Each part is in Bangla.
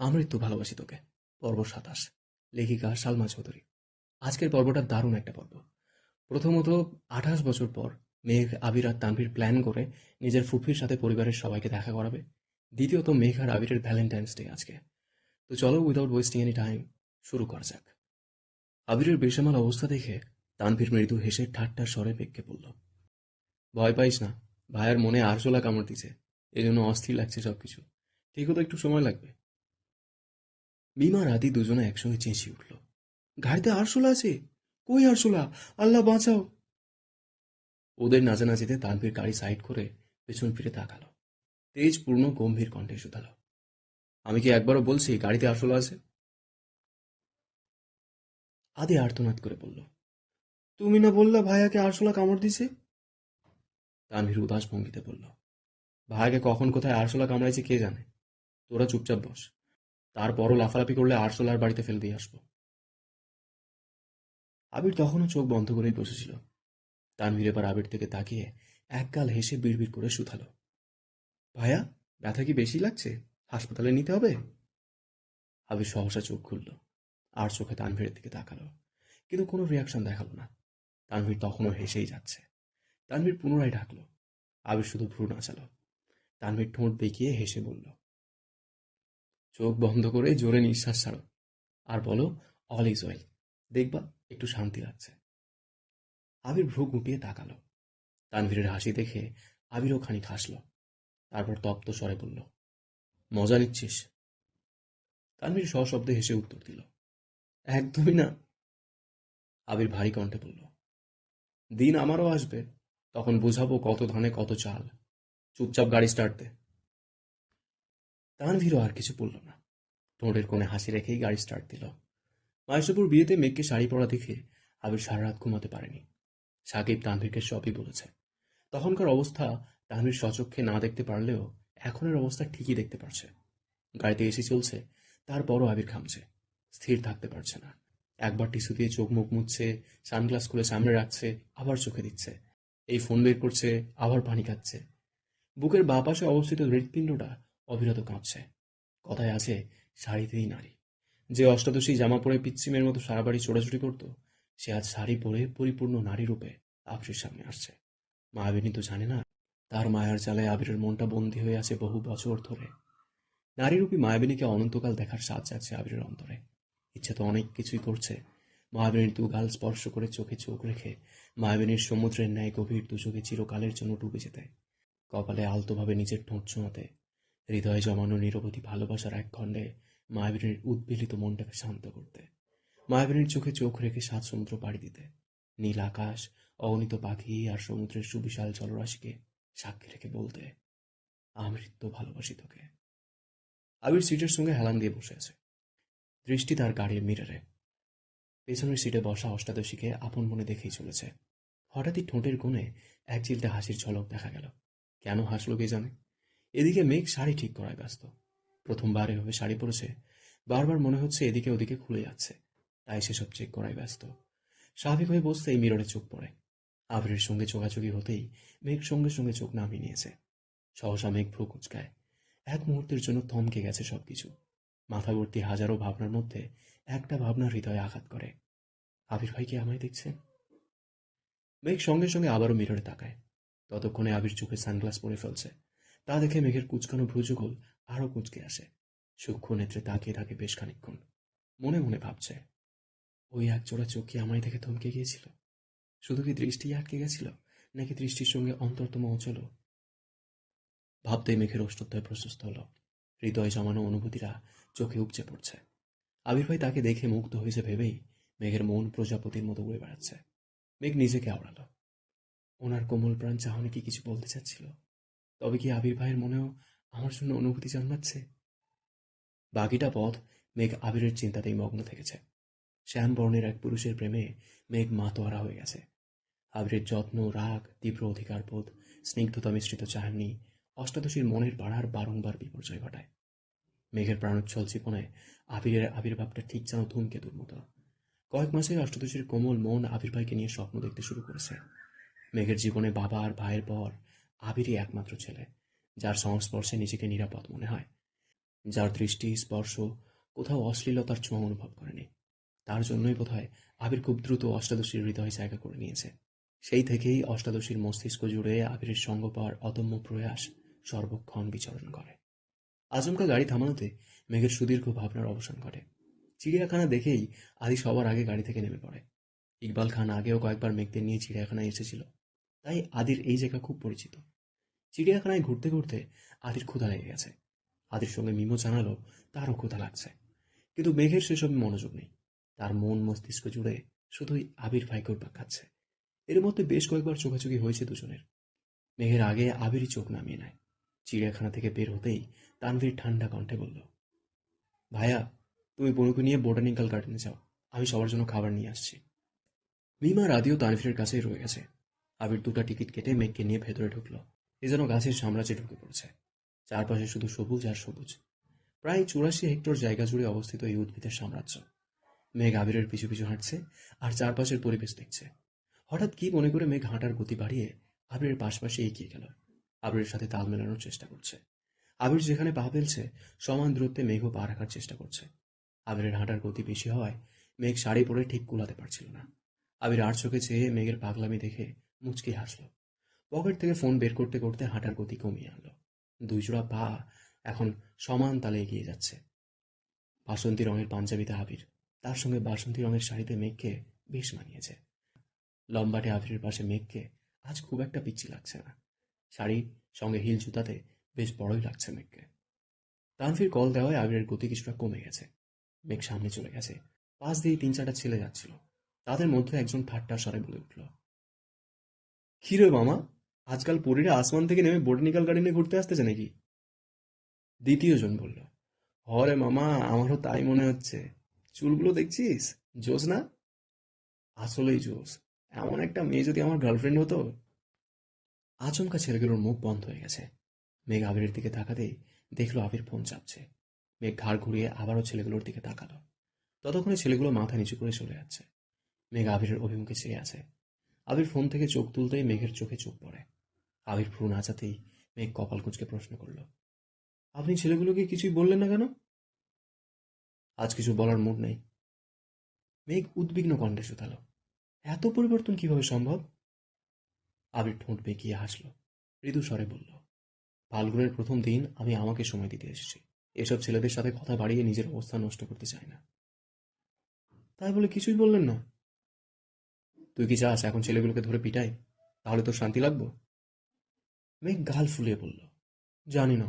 আমৃত্যু ভালোবাসি তোকে। পর্ব ২৭। লেখিকা সালমা চৌধুরী। আজকের পর্বটা দারুণ একটা পর্ব। প্রথমত, ২৮ বছর পর মেঘ, আবির আর তানভীর প্ল্যান করে নিজের ফুফির সাথে পরিবারের সবাইকে দেখা করাবে। দ্বিতীয়ত, মেঘ আর আবিরের ভ্যালেন্টাইন্স ডে আজকে। তো চলো, উইদাউট ওয়েস্টিং এনি টাইম, শুরু করা যাক। আবিরের বেসামাল অবস্থা দেখে তানভীর মৃদু হেসে ঠাট্টার স্বরে মেঘকে বলল, ভয় পাইস না, ভাইয়ের মনে আরশোলা কামড় দিছে, এজন্য অস্থির লাগছে সবকিছু। ঠিক হতে একটু সময় লাগবে। মিমা রাতি দুজনে একসঙ্গে চেঁচিয়ে উঠল, গাড়িতে আরশোলা আছে? কই আরশোলা? আল্লাহ বাঁচাও! ওদের নাচানাচিতে তানভীর গাড়ি সাইড করে পেছন ফিরে তাকালো। তেজ পূর্ণ গম্ভীর কণ্ঠে শুধালো, আমি কি একবারও বলছি গাড়িতে আরশোলা আছে? আদি আর্তনাদ করে বলল, তুমি না বললা ভাইয়াকে আরশোলা কামড় দিছে? তানভীর উদাস ভঙ্গিতে বলল, ভাইয়াকে কখন কোথায় আরশোলা কামড়াইছে কে জানে। তোরা চুপচাপ বস, তারপরও লাফালাফি করলে আরশোলার বাড়িতে ফেলে দিয়ে আসবো। আবির তখনও চোখ বন্ধ করেই বসেছিল। তানভীর এবার আবির থেকে তাকিয়ে একগাল হেসে বিড়বিড় করে শুধালো, ভাইয়া, ব্যথা কি বেশি লাগছে? হাসপাতালে নিতে হবে? আবির সহসা চোখ খুলল, আর চোখে তানভীরের দিকে তাকালো, কিন্তু কোনো রিয়াকশন দেখালো না। তানভীর তখনও হেসেই যাচ্ছে। তানভীর পুনরায় ডাকলো। আবির শুধু ভ্রু নাচালো। তানভীর ঠোঁট বেঁকিয়ে হেসে বলল, চোখ বন্ধ করে জোরে নিঃশ্বাস ছাড়ো, আর বলো, অল ইজ ওয়েল। দেখবা একটু শান্তি লাগছে। আবির ভ্রু গুটিয়ে তাকালো। তানভীরের হাসি দেখে আবিরও খানিক হাসল। তারপর তপ্ত স্বরে বলল, মজা নিচ্ছিস? তানভীর সশব্দে হেসে উত্তর দিল, একদমই না। আবির ভারী কণ্ঠে বলল, দিন আমারও আসবে, তখন বুঝাবো কত ধানে কত চাল। চুপচাপ গাড়ি স্টার্ট দে। তানভীরও আর কিছু বলল না, ঠোঁটের কোণে হাসি রেখেই গাড়ি স্টার্ট দিল। মাইশাপুর বিয়েতে মেঘকে শাড়ি পরা দেখে আবির সারা রাত ঘুমাতে পারেনি। সাকিব তানভীরকে সবই বলেছে। তখনকার অবস্থা তানভীর স্বচক্ষে না দেখতে পারলেও এখনের অবস্থা ঠিকই দেখতে পারছে। গাড়িতে এসি চলছে, তারপরও আবির ঘামছে, স্থির থাকতে পারছে না। একবার টিস্যু দিয়ে চোখ মুখ মুছছে, সানগ্লাস খুলে সামনে রাখছে, আবার চোখে দিচ্ছে। এই ফোন বের করছে, আবার পানি খাচ্ছে। বুকের বাঁ পাশে অবস্থিত হৃৎপিণ্ডটা অবিরত কাঁপছে। কথায় আছে, শাড়িতেই নারী। যে অষ্টাদশী জামা পরে পিচ্ছিমের মতো সারা বাড়ি ছোটাছুটি করত, সে আজ শাড়ি পরে পরিপূর্ণ নারী রূপে আবিরের সামনে আসছে। মায়াবিনী তো জানে না, তার মায়ার জালে আবিরের মনটা বন্দী হয়ে আছে বহু বছর ধরে। নারীরূপী মায়াবিনীকে অনন্তকাল দেখার স্বাদ জাগছে আবিরের অন্তরে। ইচ্ছে তো অনেক কিছুই করছে। মায়াবিনীর দুগাল স্পর্শ করে চোখে চোখ রেখে মায়াবিনীর সমুদ্রের ন্যায় গভীর দুচোখে চিরকালের জন্য ডুবে যেতে, কপালে আলতোভাবে নিজের ঠোঁট ছোঁয়াতে, হৃদয়ে জমানো নিরবধি ভালোবাসার এক খণ্ডে মায়াবিনীর উদ্বেলিত মনটাকে শান্ত করতে, মায়াবিনীর চোখে চোখ রেখে সাত সমুদ্র পাড়ি দিতে, নীল আকাশ, অগণিত পাখি আর সমুদ্রের সুবিশাল জলরাশিকে সাক্ষী রেখে বলতে, আমৃত্য ভালোবাসি তোকে। আবির সিটের সঙ্গে হেলান দিয়ে বসে আছে, দৃষ্টি তার গাড়ির মিররে। পেছনের সিটে বসা অষ্টাদশীকে আপন মনে দেখেই চলেছে। হঠাৎই ঠোঁটের কোণে এক চিলতে হাসির ঝলক দেখা গেল। কেন হাসলো কে জানে। এদিকে মেঘ শাড়ি ঠিক করায় ব্যস্ত। প্রথমবার এভাবে শাড়ি পরেছে। বারবার মনে হচ্ছে এদিকে ওদিকে খুলে যাচ্ছে, তাই সেসব চেক করায় ব্যস্ত। স্বাভাবিক হয়ে বসতেই মিররে চোখ পড়ে। আবিরের সঙ্গে চোখাচোখি হতেই মেঘ সঙ্গে সঙ্গে চোখ নামিয়ে নিয়েছে। সহসা মেঘ ভ্রু কুঁচকায়। এক মুহূর্তের জন্য থমকে গেছে সবকিছু। মাথাভর্তি হাজারো ভাবনার মধ্যে একটা ভাবনা হৃদয়ে আঘাত করে, আবির ভাই কি আমায় দেখছেন? মেঘ সঙ্গে সঙ্গে আবারও মিররে তাকায়। ততক্ষণে আবির চোখে সানগ্লাস পরে ফেলছে। তা দেখে মেঘের কুচকানো ভ্রুযুগল আরো কুঁচকে আসে। সূক্ষ্ম নেত্রে তাকিয়ে থাকে বেশ খানিকক্ষণ। মনে মনে ভাবছে, ওই একজোড়া চোখ কি আমায় দেখে থমকে গিয়েছিল? শুধু কি দৃষ্টি আটকে গেছিল, নাকি দৃষ্টির সঙ্গে অন্তরতম অচল? ভাবতেই মেঘের অষ্টত্বয় প্রশস্ত হলো। হৃদয়ে জমানো অনুভূতিরা চোখে উপচে পড়ছে। আবির ভাই তাকে দেখে মুগ্ধ হয়েছে ভেবেই মেঘের মন প্রজাপতির মতো উড়ে বেড়াচ্ছে। মেঘ নিজেকে আওড়ালো। ওনার কোমল প্রাণ চাহনি কি কিছু বলতে চাচ্ছিল? তবে কি আবির ভাইয়ের মনেও আমার জন্য অনুভূতি জন্মাচ্ছে? বাকিটা পথ মেঘ আবিরের চিন্তাতেই মগ্ন থেকেছে। শ্যাম বর্ণের এক পুরুষের প্রেমে মেঘ মাতোয়ারা হয়ে গেছে। আবিরের যত্ন, রাগ, তীব্র অধিকারবোধ, স্নিগ্ধতা মিশ্রিত চাহনি অষ্টাদশীর মনের পাড়ার বারংবার বিপর্যয় ঘটায়। মেঘের প্রাণোচ্ছল জীবনে আবিরের আবির্ভাবটা ঠিক যেন ধূমকেতুর মতো। কয়েক মাসে অষ্টাদশীর কোমল মন আবির ভাইকে নিয়ে স্বপ্ন দেখতে শুরু করেছে। মেঘের জীবনে বাবা আর ভাইয়ের পর আবিরই একমাত্র ছেলে, যার সংস্পর্শে নিজেকে নিরাপদ মনে হয়। যার দৃষ্টি স্পর্শ কোথাও অশ্লীলতার ছোঁয়া অনুভব করেনি। তার জন্যই বোধহয় আবির খুব দ্রুত অষ্টাদশীর হৃদয়ে জায়গা করে নিয়েছে। সেই থেকেই অষ্টাদশীর মস্তিষ্ক জুড়ে আবিরের সঙ্গ পাওয়ার অদম্য প্রয়াস সর্বক্ষণ বিচরণ করে। আচমকা গাড়ি থামানোতে মেঘের সুদীর্ঘ ভাবনার অবসান ঘটে। চিড়িয়াখানা দেখেই আদি সবার আগে গাড়ি থেকে নেমে পড়ে। ইকবাল খান আগেও কয়েকবার মেঘদের নিয়ে চিড়িয়াখানায় এসেছিল, তাই আদির এই জায়গা খুব পরিচিত। চিড়িয়াখানায় ঘুরতে ঘুরতে আদির ক্ষুধা লেগে গেছে। আদির সঙ্গে মিমো জানালো তারও ক্ষুধা লাগছে, কিন্তু মেঘের সেসবে মনোযোগ নেই। তার মন মস্তিষ্ক জুড়ে শুধুই আবির ভাই ঘুরপাক খাচ্ছে। এর মধ্যে বেশ কয়েকবার চোখাচোখি হয়েছে দুজনের। মেঘের আগে আবিরই চোখ নামিয়ে নেয়। চিড়িয়াখানা থেকে বের হতেই তানভীর ঠান্ডা কণ্ঠে বলল, ভাইয়া, তুমি বনুকে নিয়ে বোটানিক্যাল গার্ডেনে যাও, আমি সবার জন্য খাবার নিয়ে আসছি। মিমা রাধিও তানভীরের কাছেই রয়ে গেছে। আবির দুটা টিকিট কেটে মেঘকে নিয়ে ভেতরে ঢুকলো। এ যেন গাছের সাম্রাজ্যে ঢুকে পড়েছে। চারপাশে শুধু সবুজ আর সবুজ। প্রায় 84 হেক্টর জায়গা জুড়ে অবস্থিত এই উদ্ভিদের সাম্রাজ্য। মেঘ আবিরের পিছু পিছু হাঁটছে আর চারপাশের পরিবেশ দেখছে। হঠাৎ কি মনে করে মেঘ হাঁটার গতি বাড়িয়ে আবিরের পাশে এগিয়ে গেল। আবিরের সাথে তাল মেলানোর চেষ্টা করছে। আবির যেখানে পা ফেলছে সমান দূরত্বে মেঘও পা রাখার চেষ্টা করছে। আবিরের হাঁটার গতি বেশি হওয়ায় মেঘ শাড়ি পরে ঠিক কুলাতে পারছিল না। আবির আর চোখে চেয়ে মেঘের পাগলামি দেখে মুচকি হাসল। পকেট থেকে ফোন বের করতে করতে হাঁটার গতি কমিয়ে আনলো। দুই জোড়া পা এখন সমান তালে এগিয়ে যাচ্ছে। বাসন্তী রঙের পাঞ্জাবিতে আবির, তার সঙ্গে বাসন্তী রঙের শাড়িতে মেঘকে বেশ মানিয়েছে। লম্বাটে আবিরের পাশে মেঘকে আজ খুব একটা পিচ্ছি লাগছে না। শাড়ি সঙ্গে হিল জুতাতে বেশ বড়ই লাগছে মেঘকে। তানভীর কল দেওয়ায় আবিরের গতি কিছুটা কমে গেছে। মেঘ সামনে চলে গেছে। পাশ দিয়ে 3-4টা ছেলে যাচ্ছিল। তাদের মধ্যে একজন ঠাট্টা স্বরে বলে উঠল, কি রে মামা, আজকাল পরীরা আসমান থেকে নেমে বোটানিক্যাল গার্ডেনে ঘুরতে আসতেছে নাকি? দ্বিতীয় জন বলল, হরে মামা, আমারও তাই মনে হচ্ছে। চুলগুলো দেখছিস, জোস না? আসলেই জোস। এমন একটা মেয়ে যদি আমার গার্লফ্রেন্ড হতো। আচমকা ছেলেগুলোর মুখ বন্ধ হয়ে গেছে। মেঘ আবিরের দিকে তাকাতেই দেখলো আবির ফোন চাপছে। মেঘ ঘাড় ঘুরিয়ে আবারও ছেলেগুলোর দিকে তাকালো। ততক্ষণে ছেলেগুলো মাথা নিচু করে চলে যাচ্ছে। মেঘ আবিরের অভিমুখে চেয়ে আছে। আবির ফোন থেকে চোখ তুলতেই মেঘের চোখে চোখ পড়ে। আবির ভ্রু নাচাতেই মেঘ কপাল কুঁচকে প্রশ্ন করল, আপনি ছেলেগুলোকে কিছুই বললেন না কেন? আজ কিছু বলার মুড নেই। মেঘ উদ্বিগ্ন কণ্ঠে শুধালো, এত পরিবর্তন কিভাবে সম্ভব? আবির ঠোঁট বেঁকিয়ে হাসল। মৃদু স্বরে বলল, ফাল্গুনের প্রথম দিন আমি আমাকে সময় দিতে এসেছি। এসব ছেলেদের সাথে কথা বাড়িয়ে নিজের অবস্থা নষ্ট করতে চাই না। তাই বলে কিছুই বললেন না? তুই কি চাস এখন ছেলেগুলোকে ধরে পিটাই? তাহলে তোর শান্তি লাগবো? মেঘ গাল ফুলিয়ে বলল, জানি না।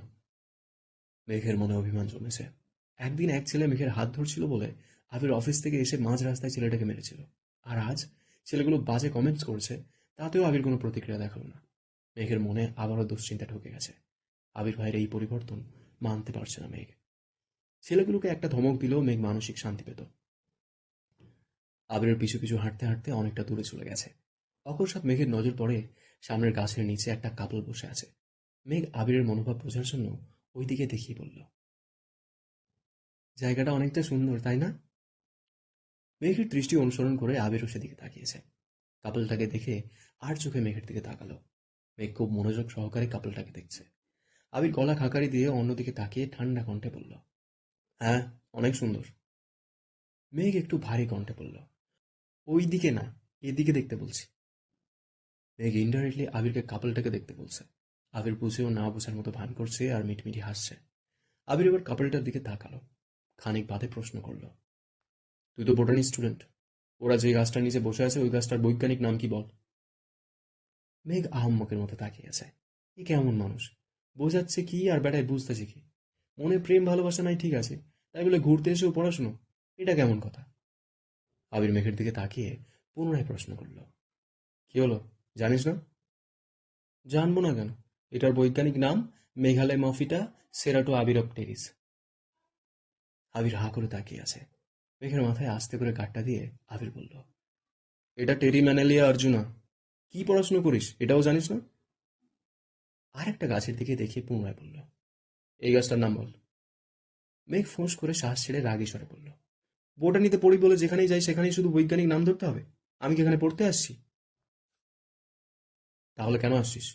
মেঘের মনে অভিমান জমেছে। একদিন এক ছেলে মেঘের হাত ধরছিল বলে আবির অফিস থেকে এসে মাঝ রাস্তায় ছেলেটাকে মেরেছিল। আর আজ ছেলেগুলো বাজে কমেন্টস করছে, তাতেও আবির কোনো প্রতিক্রিয়া দেখালো না। মেঘের মনে আবারও দুশ্চিন্তা ঢুকে গেছে। আবির ভাইয়ের এই পরিবর্তন মানতে পারছে না মেঘ। ছেলেগুলোকে একটা ধমক দিলেও মেঘ মানসিক শান্তি পেত। আবিরের পিছু পিছু হাঁটতে হাঁটতে অনেকটা দূরে চলে গেছে। অকস্মাৎ মেঘের নজর পড়ে সামনের গাছের নিচে একটা কাপল বসে আছে। মেঘ আবিরের মনোভাব বোঝার জন্য ওই দিকে দেখিয়ে বলল, জায়গাটা অনেকটা সুন্দর, তাই না? মেঘের দৃষ্টি অনুসরণ করে আবিরও সেদিকে তাকিয়েছে। কাপলটাকে দেখে আর চোখে মেঘের দিকে তাকালো। মেঘ খুব মনোযোগ সহকারে কাপলটাকে দেখছে। আবির গলা খাকারি দিয়ে অন্যদিকে তাকিয়ে ঠান্ডা কণ্ঠে বলল, হ্যাঁ, অনেক সুন্দর। মেঘ একটু ভারী কণ্ঠে বলল, ওই দিকে না, এদিকে দেখতে বলছি। মেঘ ইনডাইরেক্টলি আবিরকে কাপলটাকে দেখতে বলছে। আবির বুঝেও না বোঝার মতো ভান করছে আর মিটমিটি হাসছে। আবির এবার কাপলটার দিকে তাকালো। খানিক বাদে প্রশ্ন করল, তুই তো বোটানি স্টুডেন্ট, ওরা যে গাছটার নিচে বসে আছে ওই গাছটার বৈজ্ঞানিক নাম কি বল? মেঘ আহাম্মকের মতো তাকিয়ে আছে। এ কেমন মানুষ, বোঝাচ্ছে কি আর বেটায় বুঝতেছে কি? মনে প্রেম ভালোবাসা নাই ঠিক আছে, তাই বলে ঘুরতে এসেও পড়াশুনো, এটা কেমন কথা? আবির মেঘের দিকে তাকিয়ে পুনরায় প্রশ্ন করল, কি হলো, জানিস না? জানবো না কেন? এটার বৈজ্ঞানিক নাম মেঘালয় মফিটা সেরাটো আবিরপটেরিস। আবির হাঁ করে তাকিয়ে আছে। মেঘের মাথায় আস্তে করে গাঁটটা দিয়ে আবির বলল, এটা টেরি ম্যানেলিয়া আর্জুনা। কি পড়াশুনো করিস এটাও জানিস না? আর একটা গাছের দিকে দেখিয়ে পুনরায় বলল, এই গাছটার নাম বল। মেঘ ফোঁস করে শ্বাস ছেড়ে রাগী স্বরে বলল, বোটানিতে পড়ি বলে যেখানেই যাই সেখানেই শুধু বৈজ্ঞানিক নাম ধরতে হবে? আমি কি এখানে পড়তে আসছি? তাহলে কেন আসছিস?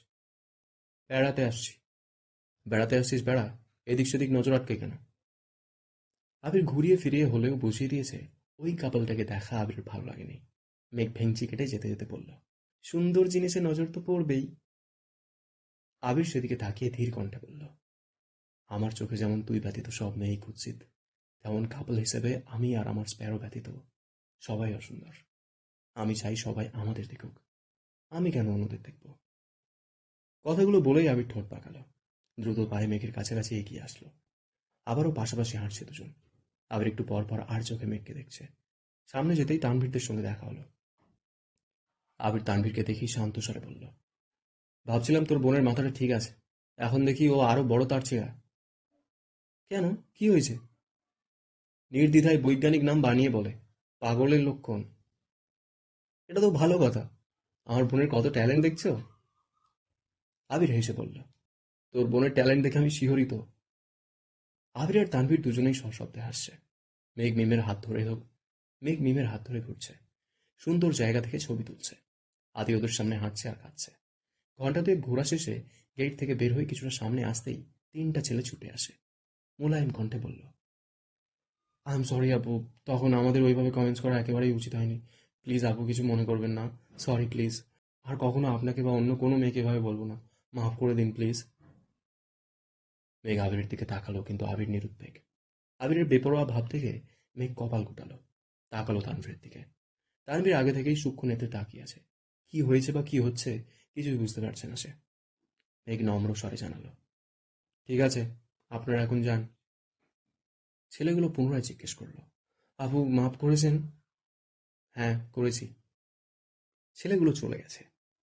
বেড়াতে আসছি। বেড়াতে আসছিস বেড়া, এদিক সেদিক নজর আটকে কেন? আবির ঘুরিয়ে ফিরিয়ে হলেও বুঝিয়ে দিয়েছে ওই কাপলটাকে দেখা আবিরের ভালো লাগেনি। মেঘ ভেঙচি কেটে যেতে যেতে বলল, সুন্দর জিনিসে নজর তো পড়বেই। আবির সেদিকে তাকিয়ে ধীর কণ্ঠে বলল, আমার চোখে যেমন তুই ব্যতীত সব মেয়েই কুৎসিত, তেমন কাপল হিসেবে আমি আর আমার স্প্যারো ব্যতীত সবাই অসুন্দর। আমি চাই সবাই আমাদের দেখুক, আমি কেন অন্যদের দেখব। কথাগুলো বলেই আবির ঠোঁট পাকালো। দ্রুত পায়ে মেঘের কাছাকাছি এগিয়ে আসলো। আবারও পাশাপাশি হাঁটছে দুজন। আবার একটু পর পর আর চোখে মেঘকে দেখছে। সামনে যেতেই তানভীরদের সঙ্গে দেখা হলো। আবির তানভীরকে দেখেই শান্ত স্বরে বলল, ভাবছিলাম তোর বোনের মাথাটা ঠিক আছে, এখন দেখি ও আরো বড় তার ছিঁড়া। কেন, কি হয়েছে? নির্দ্বিধায় বৈজ্ঞানিক নাম বানিয়ে বলে, পাগলের লক্ষণ। এটা তো ভালো কথা, আমার বোনের কত ট্যালেন্ট দেখছো। আবির হেসে বলল, তোর বোনের ট্যালেন্ট দেখে আমি শিহরিত। আবির আর তানভীর দুজনেই সশব্দে হাসছে। মেঘ মিমের হাত ধরে এলো। মেঘ মিমের হাত ধরে ঘুরছে, সুন্দর জায়গা থেকে ছবি তুলছে। আদি ওদের সামনে হাঁটছে আর কাঁদছে। ঘন্টা দুয়েক ঘোরা শেষে গেট থেকে বের হয়ে কিছুটা সামনে আসতেই তিনটা ছেলে ছুটে আসে। মোলায়েম কণ্ঠে বলল, আই এম সরি আপু, তখন আমাদের ওইভাবে কমেন্টস করা একেবারেই উচিত হয়নি। প্লিজ আপু, কিছু মনে করবেন না। Sorry please. আর কখনো আপনাকে বা অন্য কোনো মেয়েকে এভাবে বলবো না। মাফ করে দিন প্লিজ। মেঘ আবিরের দিকে তাকালো, কিন্তু আবির নিরুদ্বেগ। আবিরের বেপরোয়া ভাব থেকে মেঘ কপাল কুটালো। তাকালো তানভীরের দিকে। তানভীর আগে থেকেই সূক্ষ্ম নেত্রে তাকিয়ে আছে। কি হয়েছে বা কি হচ্ছে কিছুই বুঝতে পারছে না সে। মেঘ নম্র স্বরে জানালো, ঠিক আছে, আপনারা এখন যান। ছেলেগুলো পুনরায় জিজ্ঞেস করলো, আপু মাফ করেছেন? হ্যাঁ, করেছি। ছেলেগুলো চলে গেছে।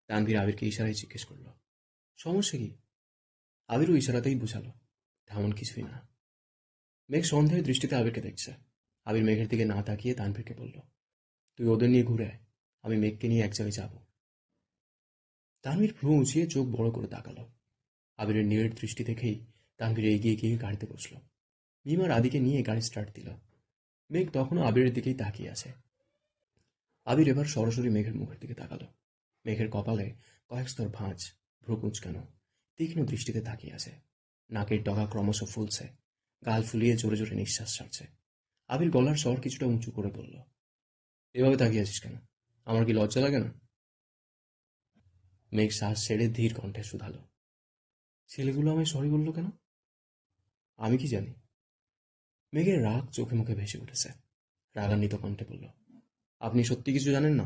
তানভীর আবিরকে ইশারায় জিজ্ঞেস করলো, সমস্যা কি? আবিরও ইশারাতেই বুঝালো, তেমন কিছুই না। মেঘ সন্দেহের দৃষ্টিতে আবিরকে দেখছে। আবির মেঘের দিকে না তাকিয়ে তানভীরকে বলল, তুই ওদের নিয়ে ঘুরে আয়, আমি মেঘকে নিয়ে এক জায়গায় যাবো। তানভীর ভ্রু উঁচিয়ে চোখ বড় করে তাকালো। আবিরের নীড়ের দৃষ্টি দেখেই তানভীর এগিয়ে গিয়ে গাড়িতে বসলো। মিমার আদিকে নিয়ে গাড়ি স্টার্ট দিল। মেঘ তখনও আবিরের দিকেই তাকিয়ে আছে। আবির এবার সরাসরি মেঘের মুখের দিকে তাকালো। মেঘের কপালে কয়েক স্তর ভাঁজ, ভ্রু কুঁচকানো, তীক্ষ্ণ দৃষ্টিতে তাকিয়ে আছে। নাকের ডগা ক্রমশ ফুলছে, গাল ফুলিয়ে জোরে জোরে নিঃশ্বাস ছাড়ছে। আবির গলার স্বর কিছুটা উঁচু করে বলল, এভাবে তাকিয়ে আছিস কেন? আমার কি লজ্জা লাগে না? মেঘ শ্বাস ছেড়ে ধীর কণ্ঠে শুধালো, ছেলেগুলো আমায় সরি বললো কেন? আমি কি জানি। মেঘের রাগ চোখে মুখে ভেসে উঠেছে। রাগান্বিত কণ্ঠে বলল, আপনি সত্যি কিছু জানেন না?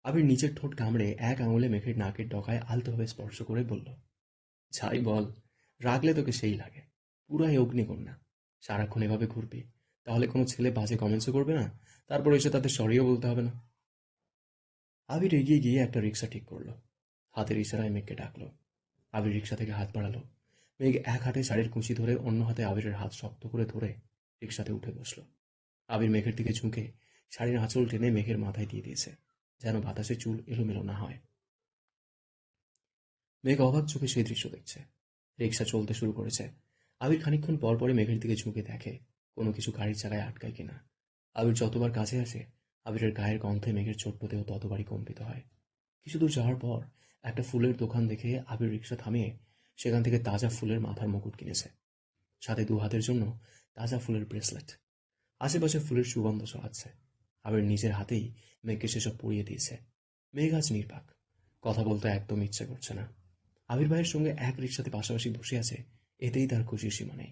আবির নিচের ঠোঁট কামড়ে এক আঙুলে মেঘের নাকের ডগায় আলতোভাবে স্পর্শ করে বলল, যাই বল, রাগলে তোকে সেই লাগে। পুরাই অগ্নিকন্যা। সারাক্ষণ এভাবে ঘুরবি, তাহলে কোনো ছেলে বাজে কমেন্টসও করবে না, তারপর এসে তাদের সরিও বলতে হবে না। আবির এগিয়ে গিয়ে একটা রিক্সা ঠিক করলো। হাতের ইশারায় মেঘকে ডাকলো। আবির রিক্সা থেকে হাত বাড়ালো। মেঘ এক হাতে শাড়ির কুঁচি ধরে অন্য হাতে আবিরের হাত শক্ত করে ধরে রিক্সাতে উঠে বসলো। আবির মেঘের দিকে ঝুঁকে শাড়ির আঁচল টেনে মেঘের মাথায় দিয়ে দিয়েছে, যেন বাতাসে চুল এলোমেলো না হয়। মেঘ অবাক চোখে সেই দৃশ্য দেখছে। রিক্সা চলতে শুরু করেছে। আবির খানিকক্ষণ পর পরে মেঘের দিকে ঝুঁকে দেখে কোনো কিছু গাড়ির চাকায় আটকায় কিনা। আবির যতবার কাছে আসে, আবিরের গায়ের গন্ধে মেঘের ছোট্ট দেহ ততবারই কম্পিত হয়। কিছু দূর যাওয়ার পর একটা ফুলের দোকান দেখে আবির রিক্সা থামিয়ে সেখান থেকে তাজা ফুলের মাথার মুকুট কিনেছে, সাথে দু হাতের জন্য তাজা ফুলের ব্রেসলেট। আশেপাশে ফুলের সুগন্ধ ছড়াচ্ছে। আবির নিজের হাতেই মেঘকে সেসব পরিয়ে দিয়েছে। মেঘ আজ নির্বাক, কথা বলতে একদম ইচ্ছে করছে না। আবির ভাইয়ের সঙ্গে এক রিক্সাতে পাশাপাশি বসে আছে, এতেই তার খুশির সীমা নেই।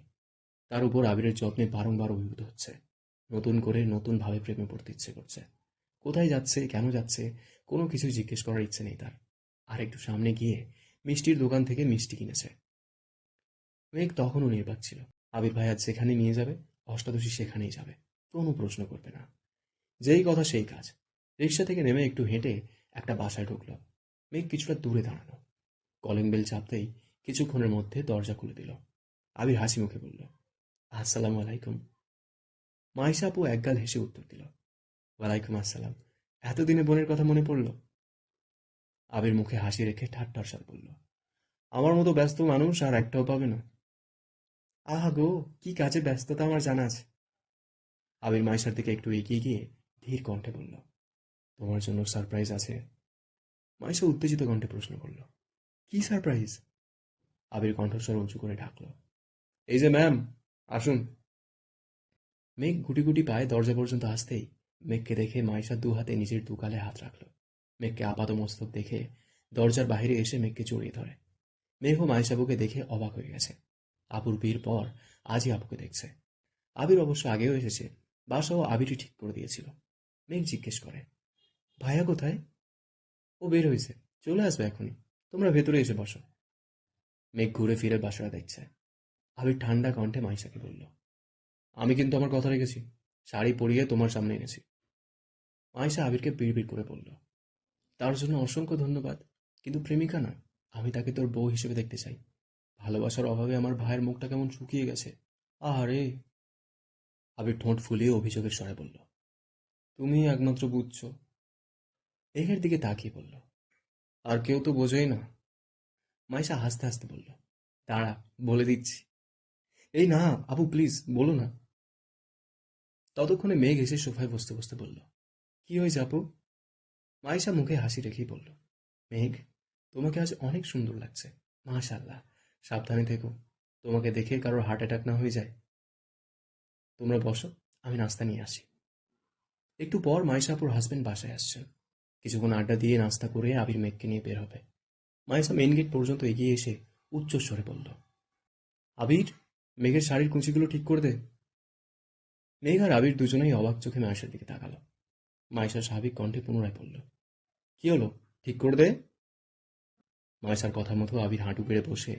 তার উপর আবিরের যত্নে বারংবার অভিভূত হচ্ছে। নতুন করে নতুন ভাবে প্রেমে পড়তে ইচ্ছে করছে। কোথায় যাচ্ছে, কেন যাচ্ছে, কোনো কিছুই জিজ্ঞেস করার ইচ্ছে নেই তার। আর একটু সামনে গিয়ে মিষ্টির দোকান থেকে মিষ্টি কিনেছে। মেঘ তখনও নির্বাক ছিল। আবির ভাই আজ যেখানে নিয়ে যাবে, অষ্টাদশী সেখানেই যাবে, কোনো প্রশ্ন করবে না। যেই কথা সেই কাজ। রিক্সা থেকে নেমে একটু হেঁটে একটা বাসায় ঢুকলো। মেঘ কিছুটা দূরে দাঁড়ানো। কলিং বেল চাপতেই কিছুক্ষণের মধ্যে দরজা খুলে দিল। আবির হাসি মুখে বলল, আসসালামু আলাইকুম। মাইশা আপু একগাল হেসে উত্তর দিল, ওয়ালাইকুম আসসালাম। এতদিনে বোনের কথা মনে পড়ল? আবির মুখে হাসি রেখে ঠাট্টার স্বর বলল, আমার মতো ব্যস্ত মানুষ আর একটাও পাবে না। আহা গো, কি কাজে ব্যস্ততা আমার জানা আছে। আবির মাইশার দিকে একটু এগিয়ে গিয়ে ধীর কণ্ঠে বলল, তোমার জন্য সারপ্রাইজ আছে। মাইশা উত্তেজিত কণ্ঠে প্রশ্ন করল, কি সারপ্রাইজ? আবির কণ্ঠস্বর উঁচু করে ডাকল, এই যে ম্যাম, আসুন। মেঘ গুটি গুটি পায়ে দরজা পর্যন্ত আসতেই মেঘকে দেখে মাইশা দু হাতে নিজের দু গালে হাত রাখল। মেঘকে আপাতমস্তক দেখে দরজার বাইরে এসে মেঘকে জড়িয়ে ধরে। মেঘ ও মাইশাবুকে দেখে অবাক হয়ে গেছে। আপুর বিয়ের পর আজই আপুকে দেখছে। আবির অবশ্য আগেও এসেছে, বাসাও আবিরই ঠিক করে দিয়েছিল। মেঘ জিজ্ঞেস করে, ভাইয়া কোথায়? ও বের হয়েছে, চলে আসবে এখনই, তোমরা ভেতরে এসে বসো। মেঘ ঘুরে ফিরে বাসাটা দেখছে। আবির ঠান্ডা কণ্ঠে মাইশাকে বলল, আমি কিন্তু আমার কথা রেখেছি, শাড়ি পরিয়ে তোমার সামনে এনেছি। মাইশা আবিরকে বিড়বিড় করে বলল, তার জন্য অসংখ্য ধন্যবাদ, কিন্তু প্রেমিকা নয়, আমি তাকে তোর বউ হিসেবে দেখতে চাই। ভালোবাসার অভাবে আমার ভাইয়ের মুখটা কেমন শুকিয়ে গেছে। আহারে। আবির ঠোঁট ফুলিয়ে অভিযোগের স্বরে বলল, তুমি একমাত্র বুঝছো। মেঘের দিকে তাকিয়ে বলল, আর কেউ তো বোঝেই না। মাইশা হাসতে হাসতে বলল, দাঁড়া, বলে দিচ্ছি। এই না আপু, প্লিজ বলো না। ততক্ষণে মেঘ এসে সোফায় বসতে বসতে বলল, কি হয়েছে আপু? মাইশা মুখে হাসি রেখেই বলল, মেঘ, তোমাকে আজ অনেক সুন্দর লাগছে, মাশাআল্লাহ। সাবধানে থেকো, তোমাকে দেখে কারোর হার্ট অ্যাটাক না হয়ে যায়। তোমরা বসো, আমি নাস্তা নিয়ে আসি। একটু পর মাইশা আপুর হাজবেন্ড বাসায় আসছেন। কিছুক্ষণ আড্ডা দিয়ে নাস্তা করে আবির মেঘকে নিয়ে বের হবে। মাইশা মেইন গেট পর্যন্ত এগিয়ে এসে উচ্চস্বরে বলল, আবির, মেঘের শাড়ির কুচিগুলো ঠিক করে দে। মেঘ আর আবির দুজনেই অবাক চোখে মাইশার দিকে তাকালো। মাইশা স্বাভাবিক কণ্ঠে পুনরায় বলল, কি হলো, ঠিক করে দে। মাইশার কথা মতো আবির হাঁটু গেড়ে বসে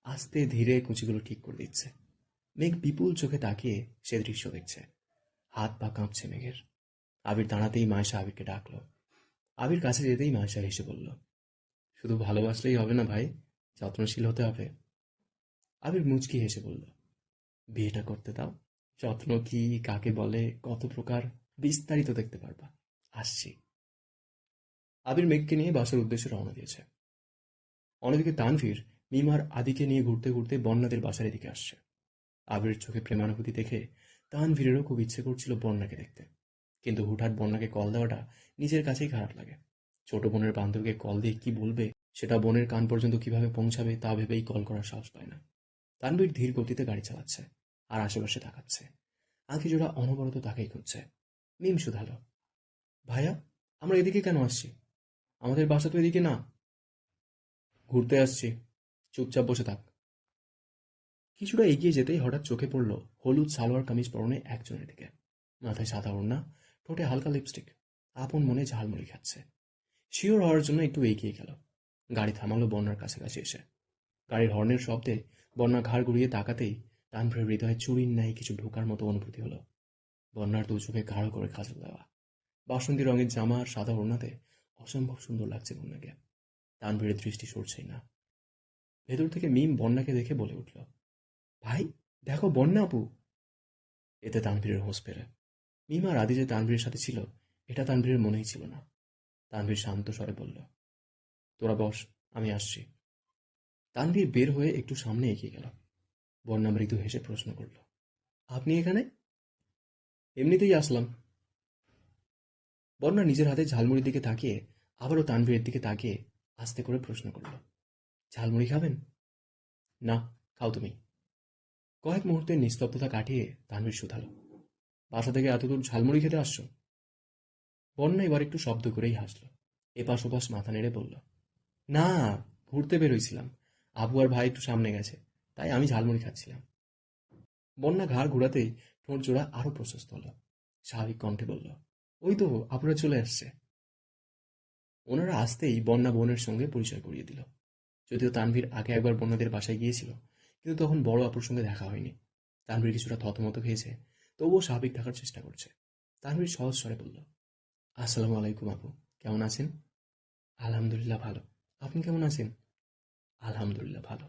আস্তে ধীরে কুচিগুলো ঠিক করে দিচ্ছে। মেঘ বিপুল চোখে তাকিয়ে সে দৃশ্য দেখছে। হাত পা কাঁপছে মেঘের। আবির দাঁড়াতেই মাইশা আবিরকে ডাকলো। আবির কাছে যেতেই মাইশা হেসে বলল, শুধু ভালোবাসলেই হবে না ভাই, যত্নশীল হতে হবে। আবির মুচকি হেসে বলল, বিয়েটা করতে দাও, যত্ন কি, কাকে বলে, কত প্রকার, বিস্তারিত দেখতে পারবা। আসছি। আবির মেঘকে নিয়ে বাসার উদ্দেশ্যে রওনা দিয়েছে। অন্যদিকে তানভীর মিমার আদিকে নিয়ে ঘুরতে ঘুরতে বন্যাদের বাসার এদিকে আসছে। আবিরের চোখে প্রেমানুভূতি দেখে তানভীরেরও খুব ইচ্ছে করছিল বন্যাকে দেখতে, কিন্তু হুটহাট বন্যাকে কল দেওয়াটা নিজের কাছেই খারাপ লাগে। ছোট বোনের বান্ধবীকে কল দিয়ে কি বলবে, সেটা বোনের কান পর্যন্ত কিভাবে পৌঁছাবে তা ভেবেই কল করার সাহস পায় না। তানভীর ধীর গতিতে গাড়ি চালাচ্ছে আর আশেপাশে তাকাচ্ছে। আঁখি জোড়া অনবরত তাকেই খুঁজছে। মিম শুধালো, ভাইয়া, আমরা এদিকে কেন আসছি? আমাদের বাসা তো এদিকে না। ঘুরতে আসছি, চুপচাপ বসে থাক। কিছুটা এগিয়ে যেতেই হঠাৎ চোখে পড়ল হলুদ সালোয়ার কামিজ পরনে একজনের দিকে। মাথায় সাদা ওড়না, ঠোঁটে হালকা লিপস্টিক, আপন মনে ঝালমুড়ি খাচ্ছে। শিওর হওয়ার জন্য একটু এগিয়ে গেল। গাড়ি থামালো বন্যার কাছাকাছি এসে। গাড়ির হর্নের শব্দে বন্যা ঘাড় ঘুরিয়ে তাকাতেই তানভীরের হৃদয়ে চুরির ন্যায় কিছু ঢোকার মতো অনুভূতি হলো। বন্যার দু চোখে গাঢ় করে কাজল দেওয়া, বাসন্তী রঙের জামা আর সাদা ওড়নাতে অসম্ভব সুন্দর লাগছে বন্যাকে। তানভীরের দৃষ্টি সরছেই না। ভেতর থেকে মিম বন্যাকে দেখে বলে উঠল, ভাই, দেখো বন্যা আপু। এতে তানভীরের হোঁশ ফেরে। মিম আর আদি যে তানভীরের সাথে ছিল এটা তানভীরের মনেই ছিল না। তানভীর শান্ত স্বরে বলল, তোরা বস, আমি আসছি। তানভীর বের হয়ে একটু সামনে এগিয়ে গেল। বন্যা মৃদু হেসে প্রশ্ন করল, আপনি এখানে? এমনিতেই আসলাম। বন্যা নিজের হাতে ঝালমুড়ির দিকে তাকিয়ে আবারও তানভীরের দিকে তাকিয়ে আস্তে করে প্রশ্ন করল, ঝালমুড়ি খাবেন? না, খাও তুমি। কয়েক মুহূর্তের নিস্তব্ধতা কাটিয়ে তানভীর শুধালো, বাসা থেকে এতদূর ঝালমুড়ি খেতে আসছো? বন্যা এবার একটু শব্দ করেই হাসল। এপাশ ওপাশ মাথা নেড়ে বলল, না, ঘুরতে বেরোইছিলাম, আবু আর ভাই একটু সামনে গেছে, তাই আমি ঝালমুড়ি খাচ্ছিলাম। বন্যা ঘাড় ঘোরাতেই ঠোঁট জোড়া আরো প্রশস্ত হলো। স্বাভাবিক কণ্ঠে বলল, ওই তো আপুরা চলে আসছে। ওনারা আসতেই বন্যা বোনের সঙ্গে পরিচয় করিয়ে দিল। যদিও তানভীর আগে একবার বন্যাদের বাসায় গিয়েছিল, কিন্তু তখন বড় আপুর সঙ্গে দেখা হয়নি। তানভীর কিছুটা থতমত খেয়েছে, তবুও স্বাভাবিক থাকার চেষ্টা করছে। তানভীর সহজ স্বরে বলল, আসসালামু আলাইকুম আপু, কেমন আছেন? আলহামদুলিল্লাহ ভালো। আপনি কেমন আছেন? আলহামদুলিল্লাহ ভালো।